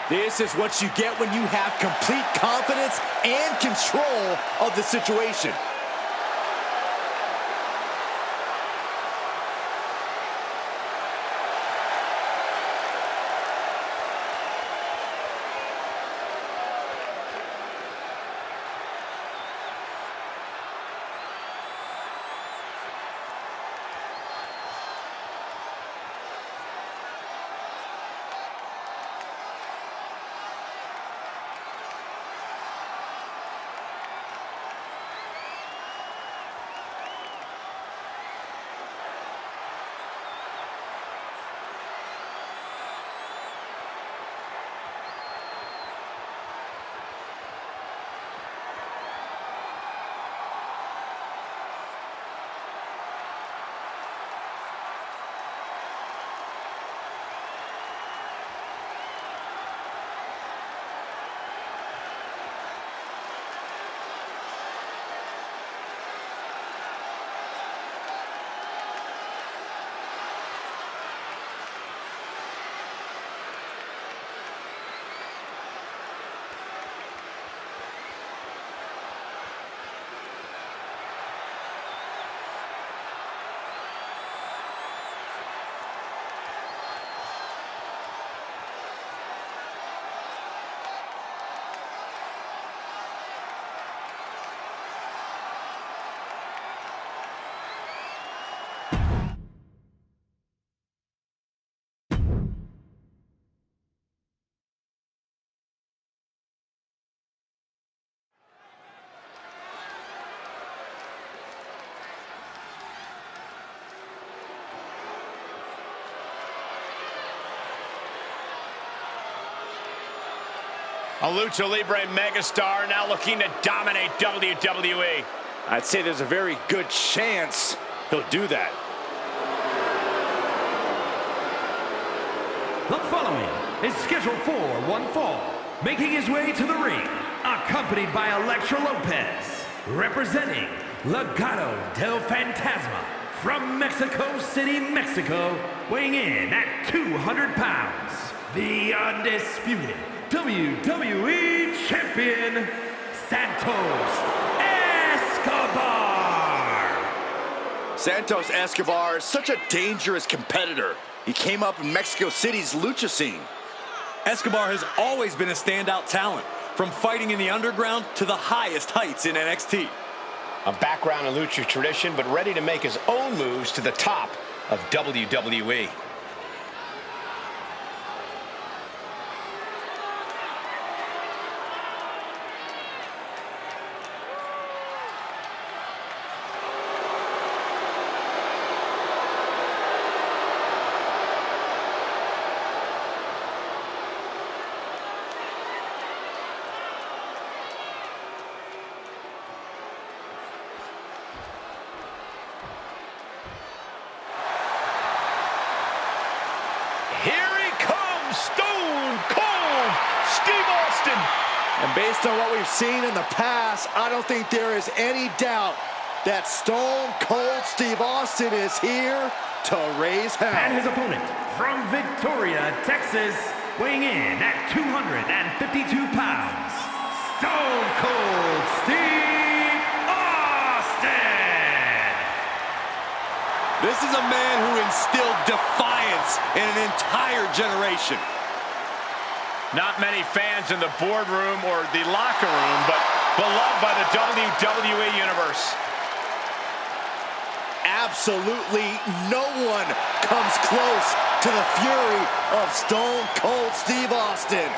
This is what you get when you have complete confidence and control of the situation. A Lucha Libre megastar now looking to dominate WWE. I'd say there's a very good chance he'll do that. The following is scheduled for one fall, making his way to the ring, accompanied by Elektra Lopez, representing Legado del Fantasma from Mexico City, Mexico, weighing in at 200 pounds, the undisputed WWE Champion, Santos Escobar. Santos Escobar is such a dangerous competitor. He came up in Mexico City's lucha scene. Escobar has always been a standout talent, from fighting in the underground to the highest heights in NXT. A background in lucha tradition, but ready to make his own moves to the top of WWE. Stone Cold Steve Austin. And based on what we've seen in the past, I don't think there is any doubt that Stone Cold Steve Austin is here to raise hell. And his opponent from Victoria, Texas, weighing in at 252 pounds, Stone Cold Steve Austin. This is a man who instilled defiance in an entire generation. Not many fans in the boardroom or the locker room, but beloved by the WWE Universe. Absolutely no one comes close to the fury of Stone Cold Steve Austin.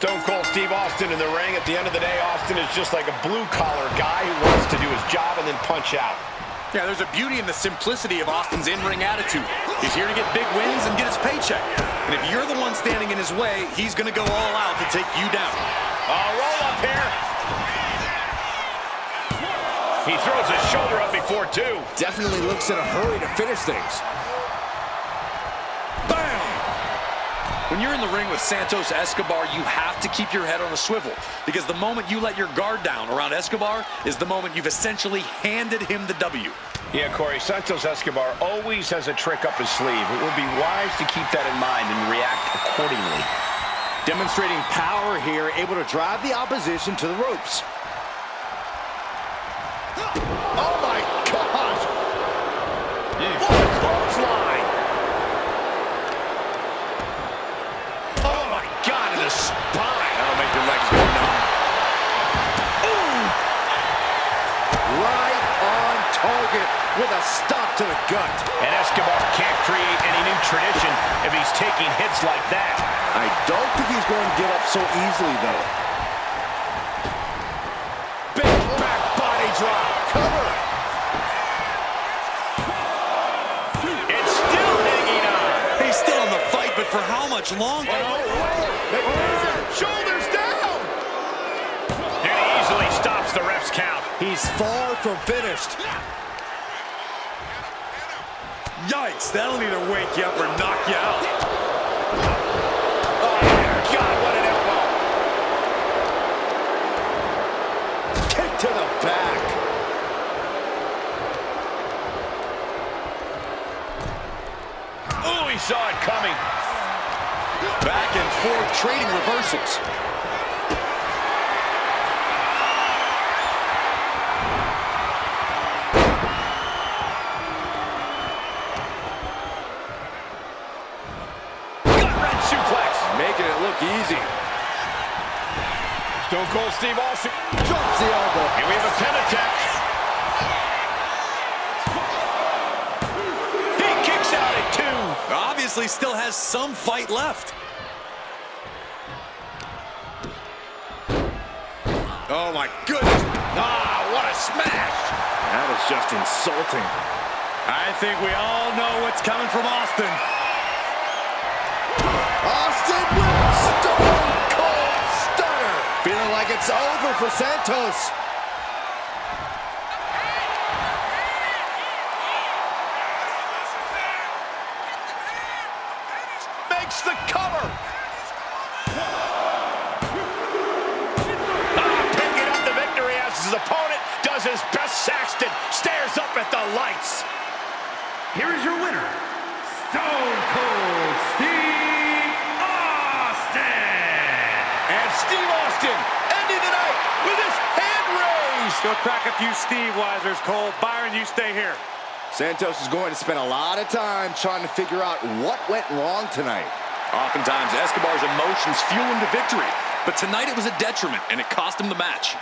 Stone Cold Steve Austin in the ring. At the end of the day, Austin is just like a blue-collar guy who wants to do his job and then punch out. Yeah, there's a beauty in the simplicity of Austin's in-ring attitude. He's here to get big wins and get his paycheck. And if you're the one standing in his way, he's going to go all out to take you down. Roll up here. He throws his shoulder up before two. Definitely looks in a hurry to finish things. When you're in the ring with Santos Escobar, you have to keep your head on a swivel, because the moment you let your guard down around Escobar is the moment you've essentially handed him the W. Yeah, Corey, Santos Escobar always has a trick up his sleeve. It would be wise to keep that in mind and react accordingly. Demonstrating power here, able to drive the opposition to the ropes. Oh my gosh! What a clothesline! Spine. That'll make your legs go numb. Ooh. Right on target with a stop to the gut. And Escobar can't create any new tradition if he's taking hits like that. I don't think he's going to give up so easily, though. Big back body drop. Cover. It's still hanging on. He's still in the fight, but for how much longer? Shoulders down! And he easily stops the ref's count. He's far from finished. Yikes, that'll either wake you up or knock you out. Oh, my God, what an elbow. Kick to the back. Oh, he saw it coming. Back and forth, trading reversals. Gut-wrench suplex. Making it look easy. Stone Cold Steve Austin Drops the elbow. And we have a pin attempt. He kicks out at two. Obviously still has some fight left. Oh my goodness. Ah, what a smash. That is just insulting. I think we all know what's coming from Austin. Austin with Stone Cold Stunner. Feeling like it's over for Santos. Makes the cover. Picking up the victory as his opponent does his best. Saxton stares up at the lights. Here is your winner, Stone Cold Steve Austin. And Steve Austin ending the night with his hand raised. Go crack a few Steve Weisers, Cole. Byron, you stay here. Santos is going to spend a lot of time trying to figure out what went wrong tonight. Oftentimes, Escobar's emotions fuel him to victory. But tonight it was a detriment, and it cost him the match.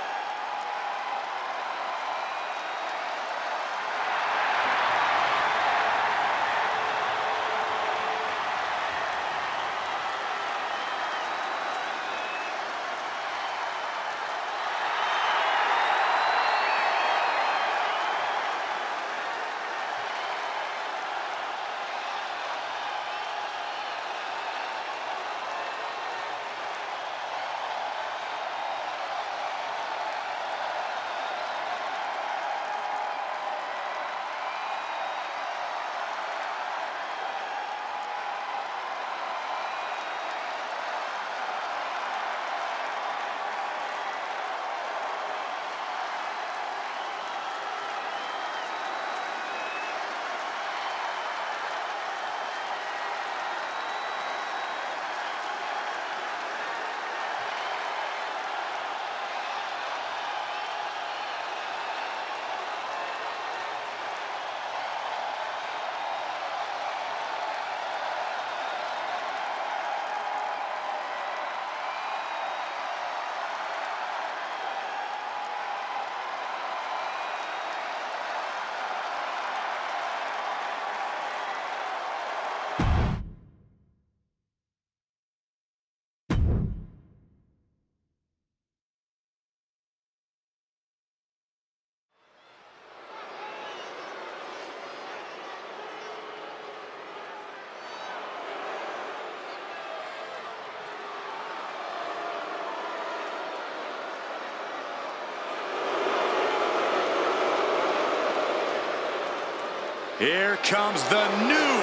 Here comes the new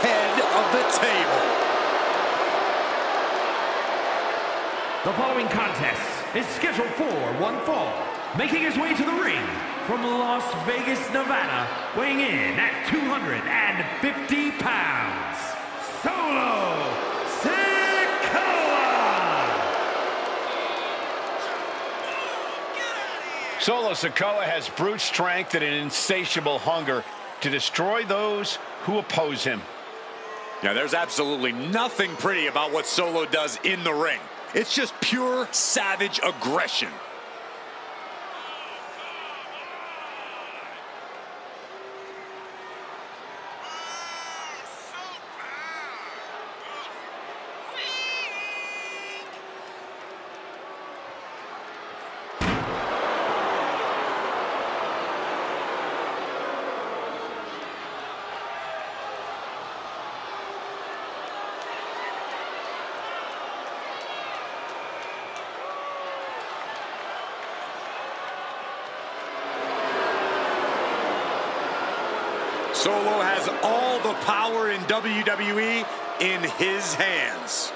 head of the table. The following contest is scheduled for one fall. Making his way to the ring from Las Vegas, Nevada, weighing in at 250 pounds, Solo Sikoa! Solo Sikoa has brute strength and an insatiable hunger to destroy those who oppose him. Now, there's absolutely nothing pretty about what Solo does in the ring. It's just pure savage aggression. Solo has all the power in WWE in his hands.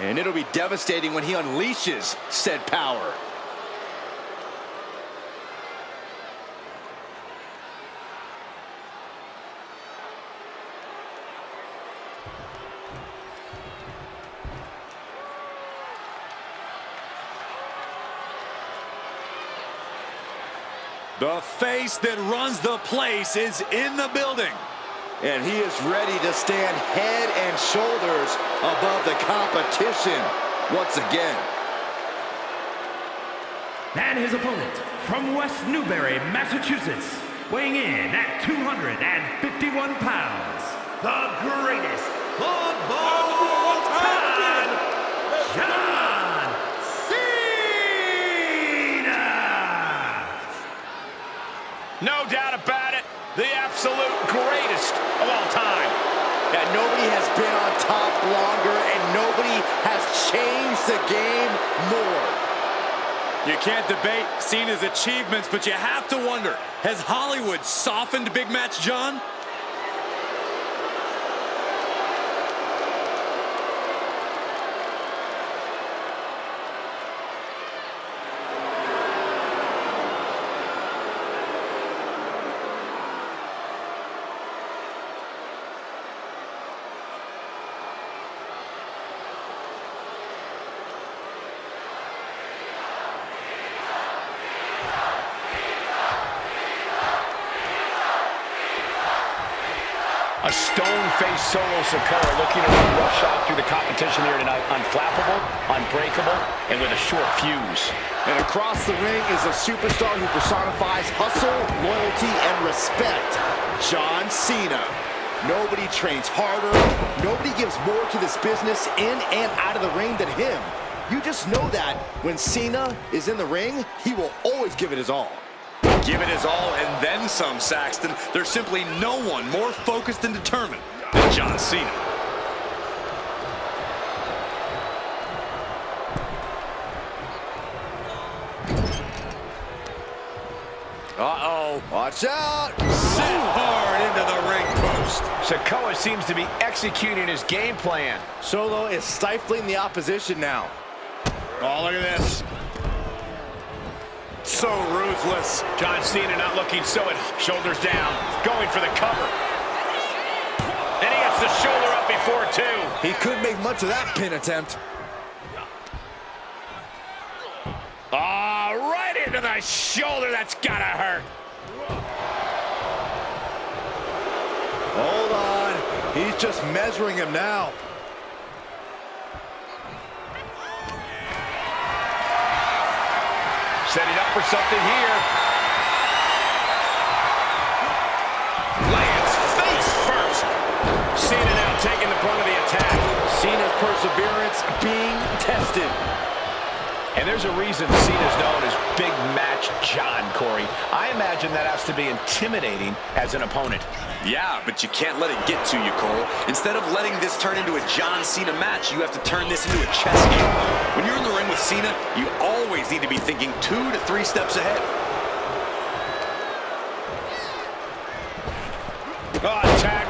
And it'll be devastating when he unleashes said power. The face that runs the place is in the building. And he is ready to stand head and shoulders above the competition once again. And his opponent from West Newbury, Massachusetts, weighing in at 251 pounds, the greatest of all time, John Cena! No doubt about it, the absolute greatest of all time. That nobody has been on top longer and nobody has changed the game more. You can't debate Cena's achievements, but you have to wonder, has Hollywood softened Big Match John? A stone-faced Solo Sikoa looking to run roughshod through the competition here tonight. Unflappable, unbreakable, and with a short fuse. And across the ring is a superstar who personifies hustle, loyalty, and respect. John Cena. Nobody trains harder. Nobody gives more to this business in and out of the ring than him. You just know that when Cena is in the ring, he will always give it his all. Give it his all and then some, Saxton. There's simply no one more focused and determined than John Cena. Uh-oh. Watch out. Set hard into the ring post. Sikoa seems to be executing his game plan. Solo is stifling the opposition now. Oh, look at this. So ruthless. John Cena not looking so at shoulders down, going for the cover. And he gets the shoulder up before two. He could make much of that pin attempt. Right into the shoulder. That's gotta hurt. Hold on. He's just measuring him now. Setting up for something here. Lands face first. Cena now taking the brunt of the attack. Cena's perseverance being tested. And there's a reason Cena's known as Big Match John, Corey. I imagine that has to be intimidating as an opponent. Yeah, but you can't let it get to you, Cole. Instead of letting this turn into a John Cena match, you have to turn this into a chess game. When you're in the ring with Cena, you always need to be thinking 2 to 3 steps ahead.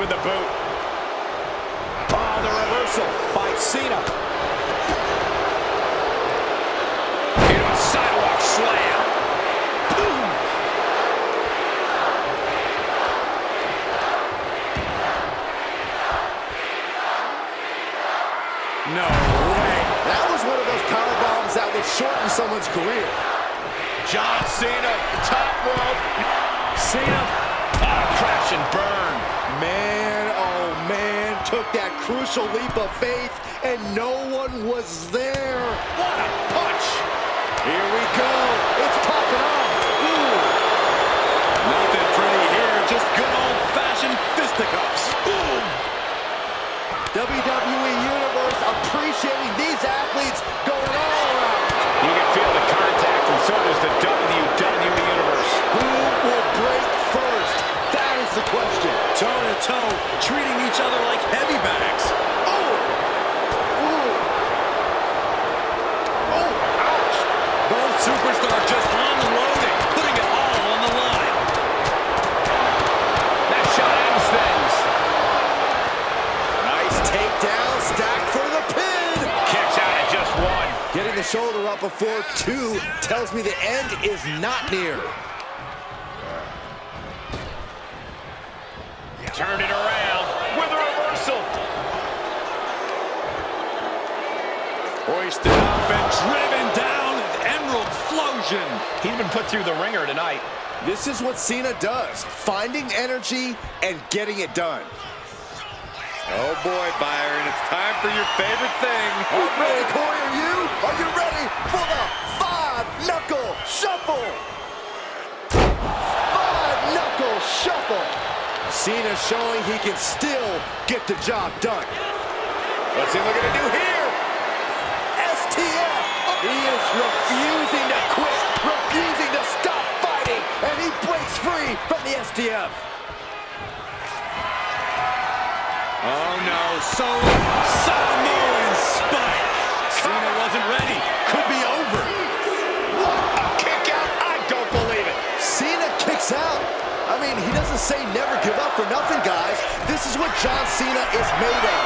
with the boot. Oh, the reversal by Cena. Into a sidewalk slam. Boom. No way. That was one of those power bombs that would shorten someone's career. John Cena, top rope. Cena, crash and burn. Man, oh man, took that crucial leap of faith, and no one was there. What a punch. Here we go. It's popping off. Ooh. Nothing pretty here, just good old-fashioned fisticuffs. Boom. WWE Universe appreciating these athletes going all around. You can feel the contact, and so does the WWE Universe. Who will break first? That is the question. Toe-to-toe, treating each other like heavy bags. Oh! Ooh. Oh, ouch! Both superstars just unloading, putting it all on the line. That shot ends things. Nice takedown, stacked for the pin. Kicks out at just one. Getting the shoulder up before two tells me the end is not near. Turned it around with a reversal. Hoisted up and driven down. Emerald Flosion. He's been put through the ringer tonight. This is what Cena does, finding energy and getting it done. Oh boy, Byron, it's time for your favorite thing. Ready, Corey, are you? Are you ready for the five-knuckle shuffle? Five-knuckle shuffle. Cena showing he can still get the job done. What's he looking to do here? STF. He is refusing to quit, refusing to stop fighting, and he breaks free from the STF. Oh no, Samoan spike. Cena wasn't ready. Could be over. What a kick out. I don't believe it. Cena kicks out. I mean, he doesn't say never give up for nothing, guys. This is what John Cena is made of.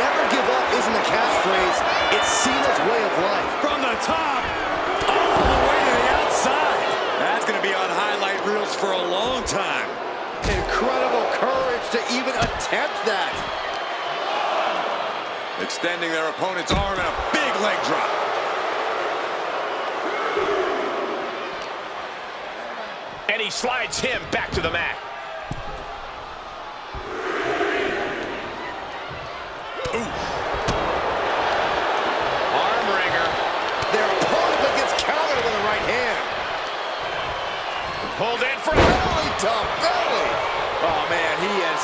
Never give up isn't a catchphrase. It's Cena's way of life. From the top, all the way to the outside. That's going to be on highlight reels for a long time. Incredible courage to even attempt that. Extending their opponent's arm and a big leg drop. And he slides him back to the mat. Arm wringer. Their opponent gets countered with a right hand. Pulled in for Belly to belly. Oh, man, he is...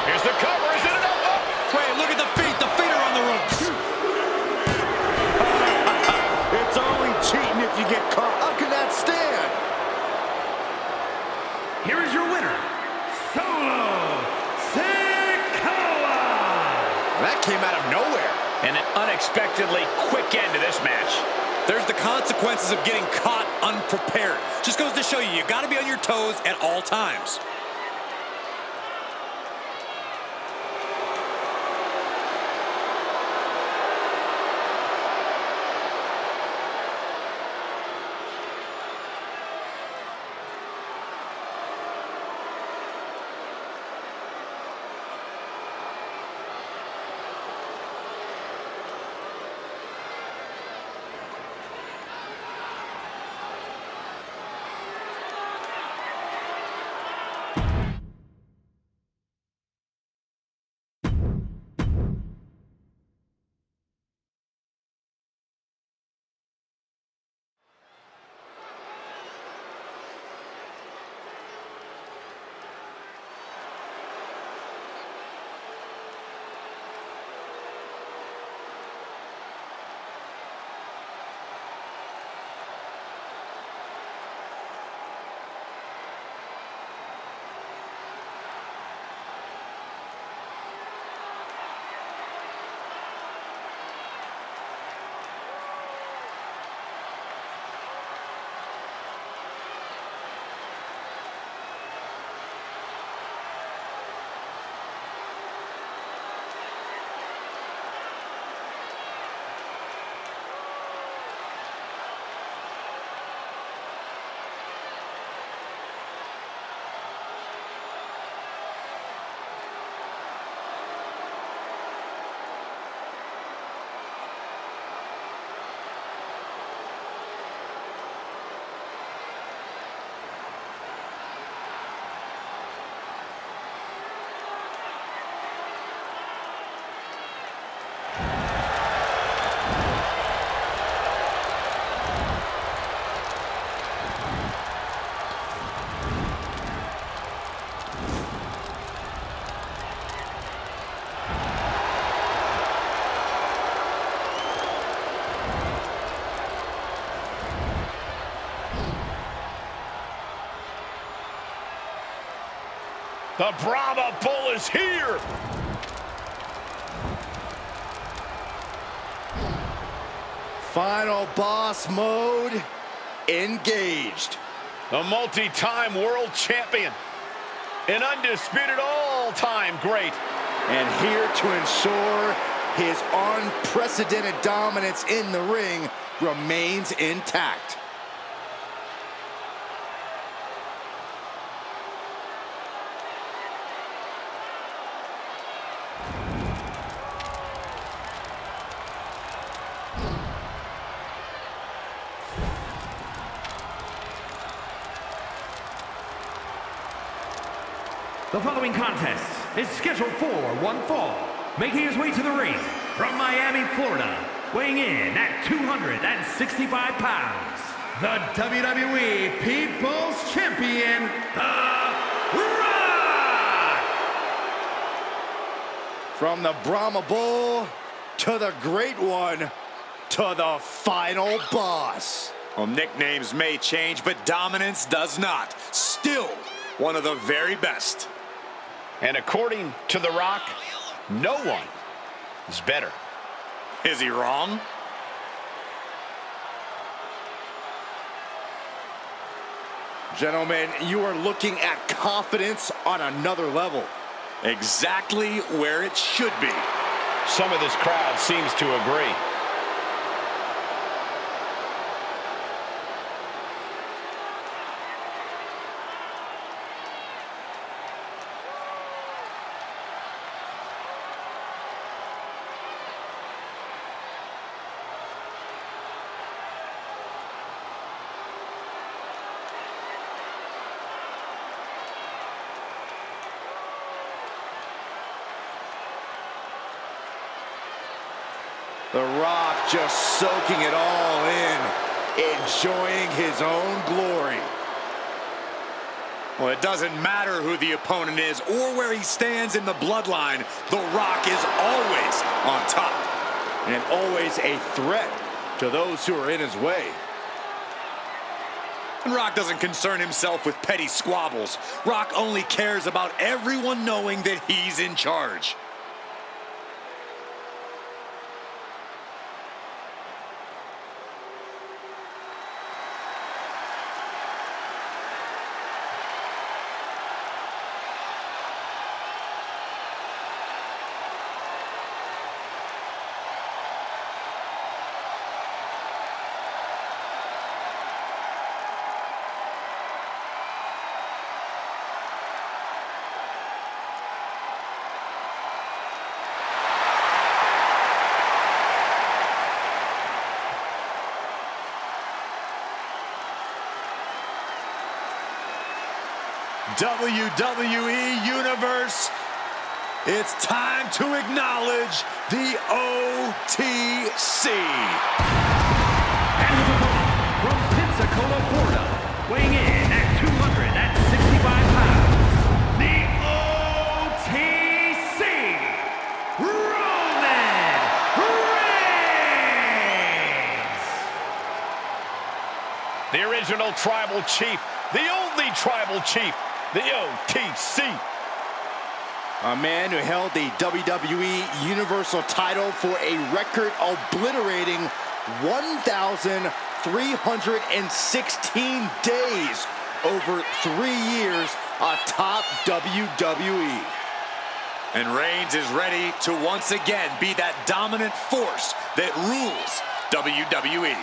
Here's the cover. Is it enough? Wait, look at the feet. The feet are on the ropes. It's only cheating if you get caught. How can that stand? Here is your winner, Solo Sikoa! That came out of nowhere. And an unexpectedly quick end to this match. There's the consequences of getting caught unprepared. Just goes to show you, you got to be on your toes at all times. The Brahma Bull is here. Final boss mode engaged. The multi-time world champion. An undisputed all-time great. And here to ensure his unprecedented dominance in the ring remains intact. The following contest is scheduled for one fall. Making his way to the ring from Miami, Florida, weighing in at 265 pounds, the WWE People's Champion, The Rock! From the Brahma Bull to the Great One to the final boss. Well, nicknames may change, but dominance does not. Still one of the very best. And according to The Rock, no one is better. Is he wrong? Gentlemen, you are looking at confidence on another level. Exactly where it should be. Some of this crowd seems to agree. The Rock just soaking it all in, enjoying his own glory. Well, it doesn't matter who the opponent is or where he stands in the bloodline. The Rock is always on top. And always a threat to those who are in his way. And Rock doesn't concern himself with petty squabbles. Rock only cares about everyone knowing that he's in charge. WWE Universe, it's time to acknowledge the OTC. And his opponent from Pensacola, Florida, weighing in at 265 pounds, the OTC, Roman Reigns! The original tribal chief, the only tribal chief, the OTC. A man who held the WWE Universal title for a record obliterating 1,316 days over 3 years atop WWE. And Reigns is ready to once again be that dominant force that rules WWE.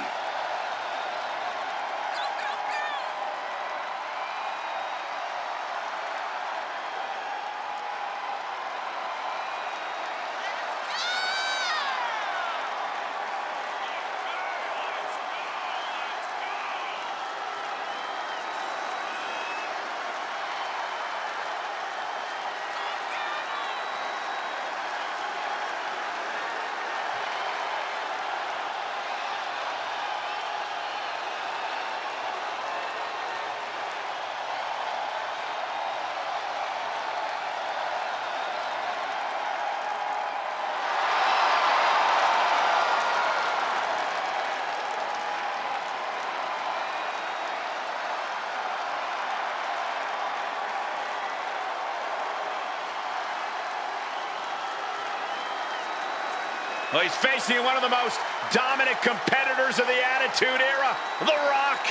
Well, he's facing one of the most dominant competitors of the Attitude Era, The Rock.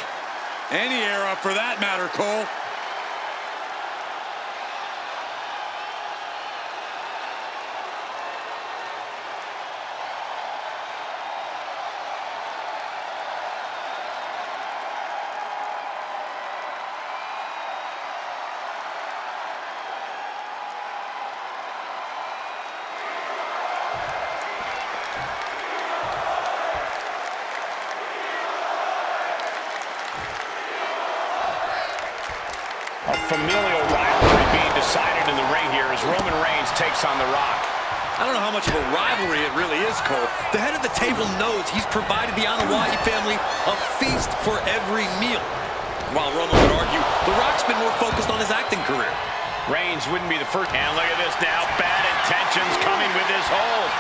Any era for that matter, Cole. A familial rivalry being decided in the ring here as Roman Reigns takes on The Rock. I don't know how much of a rivalry it really is, Cole. The head of the table knows he's provided the Anoa'i family a feast for every meal. While Roman would argue, The Rock's been more focused on his acting career. Reigns wouldn't be the first. And look at this now. Bad intentions coming with his hold.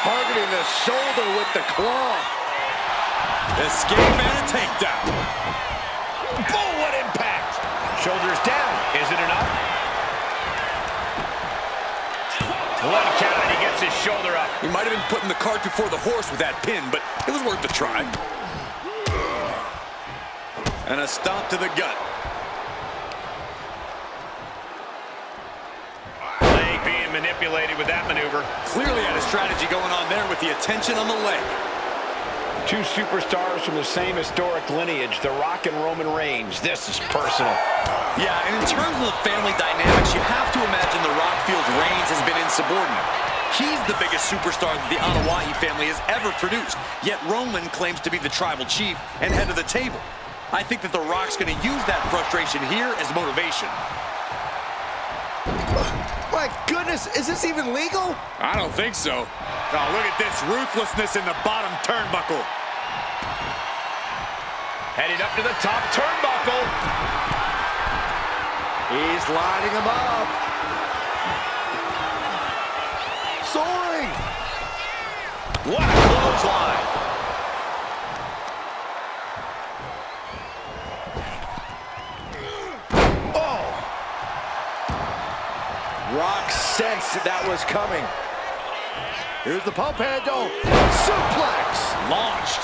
Targeting the shoulder with the claw. Escape and a takedown. Boom, what impact. Shoulders down. Is it enough? One count and he gets his shoulder up. He might have been putting the cart before the horse with that pin, but it was worth the try. And a stomp to the gut. Leg being manipulated with that maneuver. Clearly had a strategy going on there with the attention on the leg. Two superstars from the same historic lineage, The Rock and Roman Reigns. This is personal. Yeah, and in terms of the family dynamics, you have to imagine The Rock feels Reigns has been insubordinate. He's the biggest superstar that the Anoa'i family has ever produced, yet Roman claims to be the tribal chief and head of the table. I think that The Rock's going to use that frustration here as motivation. My goodness, is this even legal? I don't think so. Oh, look at this ruthlessness in the bottom turnbuckle. Headed up to the top turnbuckle. He's lining him up. Soaring. What a clothesline. Rock sensed that was coming. Here's the pump handle. Suplex. Launched.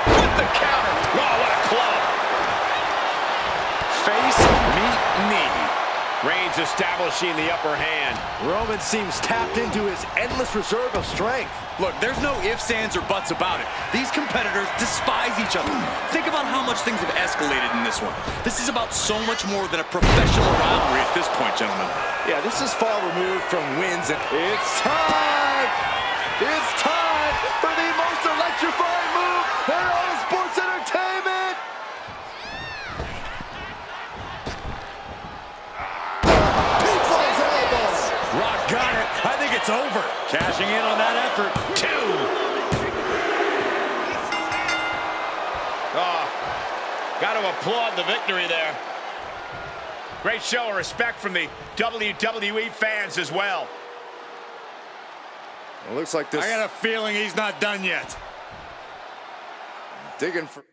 With the counter. Wow, what a club. Face, meet, knee. Reigns establishing the upper hand. Roman seems tapped into his endless reserve of strength. Look, there's no ifs, ands, or buts about it. These competitors despise each other. Think about how much things have escalated in this one. This is about so much more than a professional rivalry at this point, gentlemen. Yeah, this is far removed from wins. And it's time! It's time for the most electrifying move in all of sports entertainment! People's elbow! Rock got it. I think it's over. Cashing in on that effort. Two. Oh, got to applaud the victory there. Great show of respect from the WWE fans as well. It looks like this. I got a feeling he's not done yet. Digging for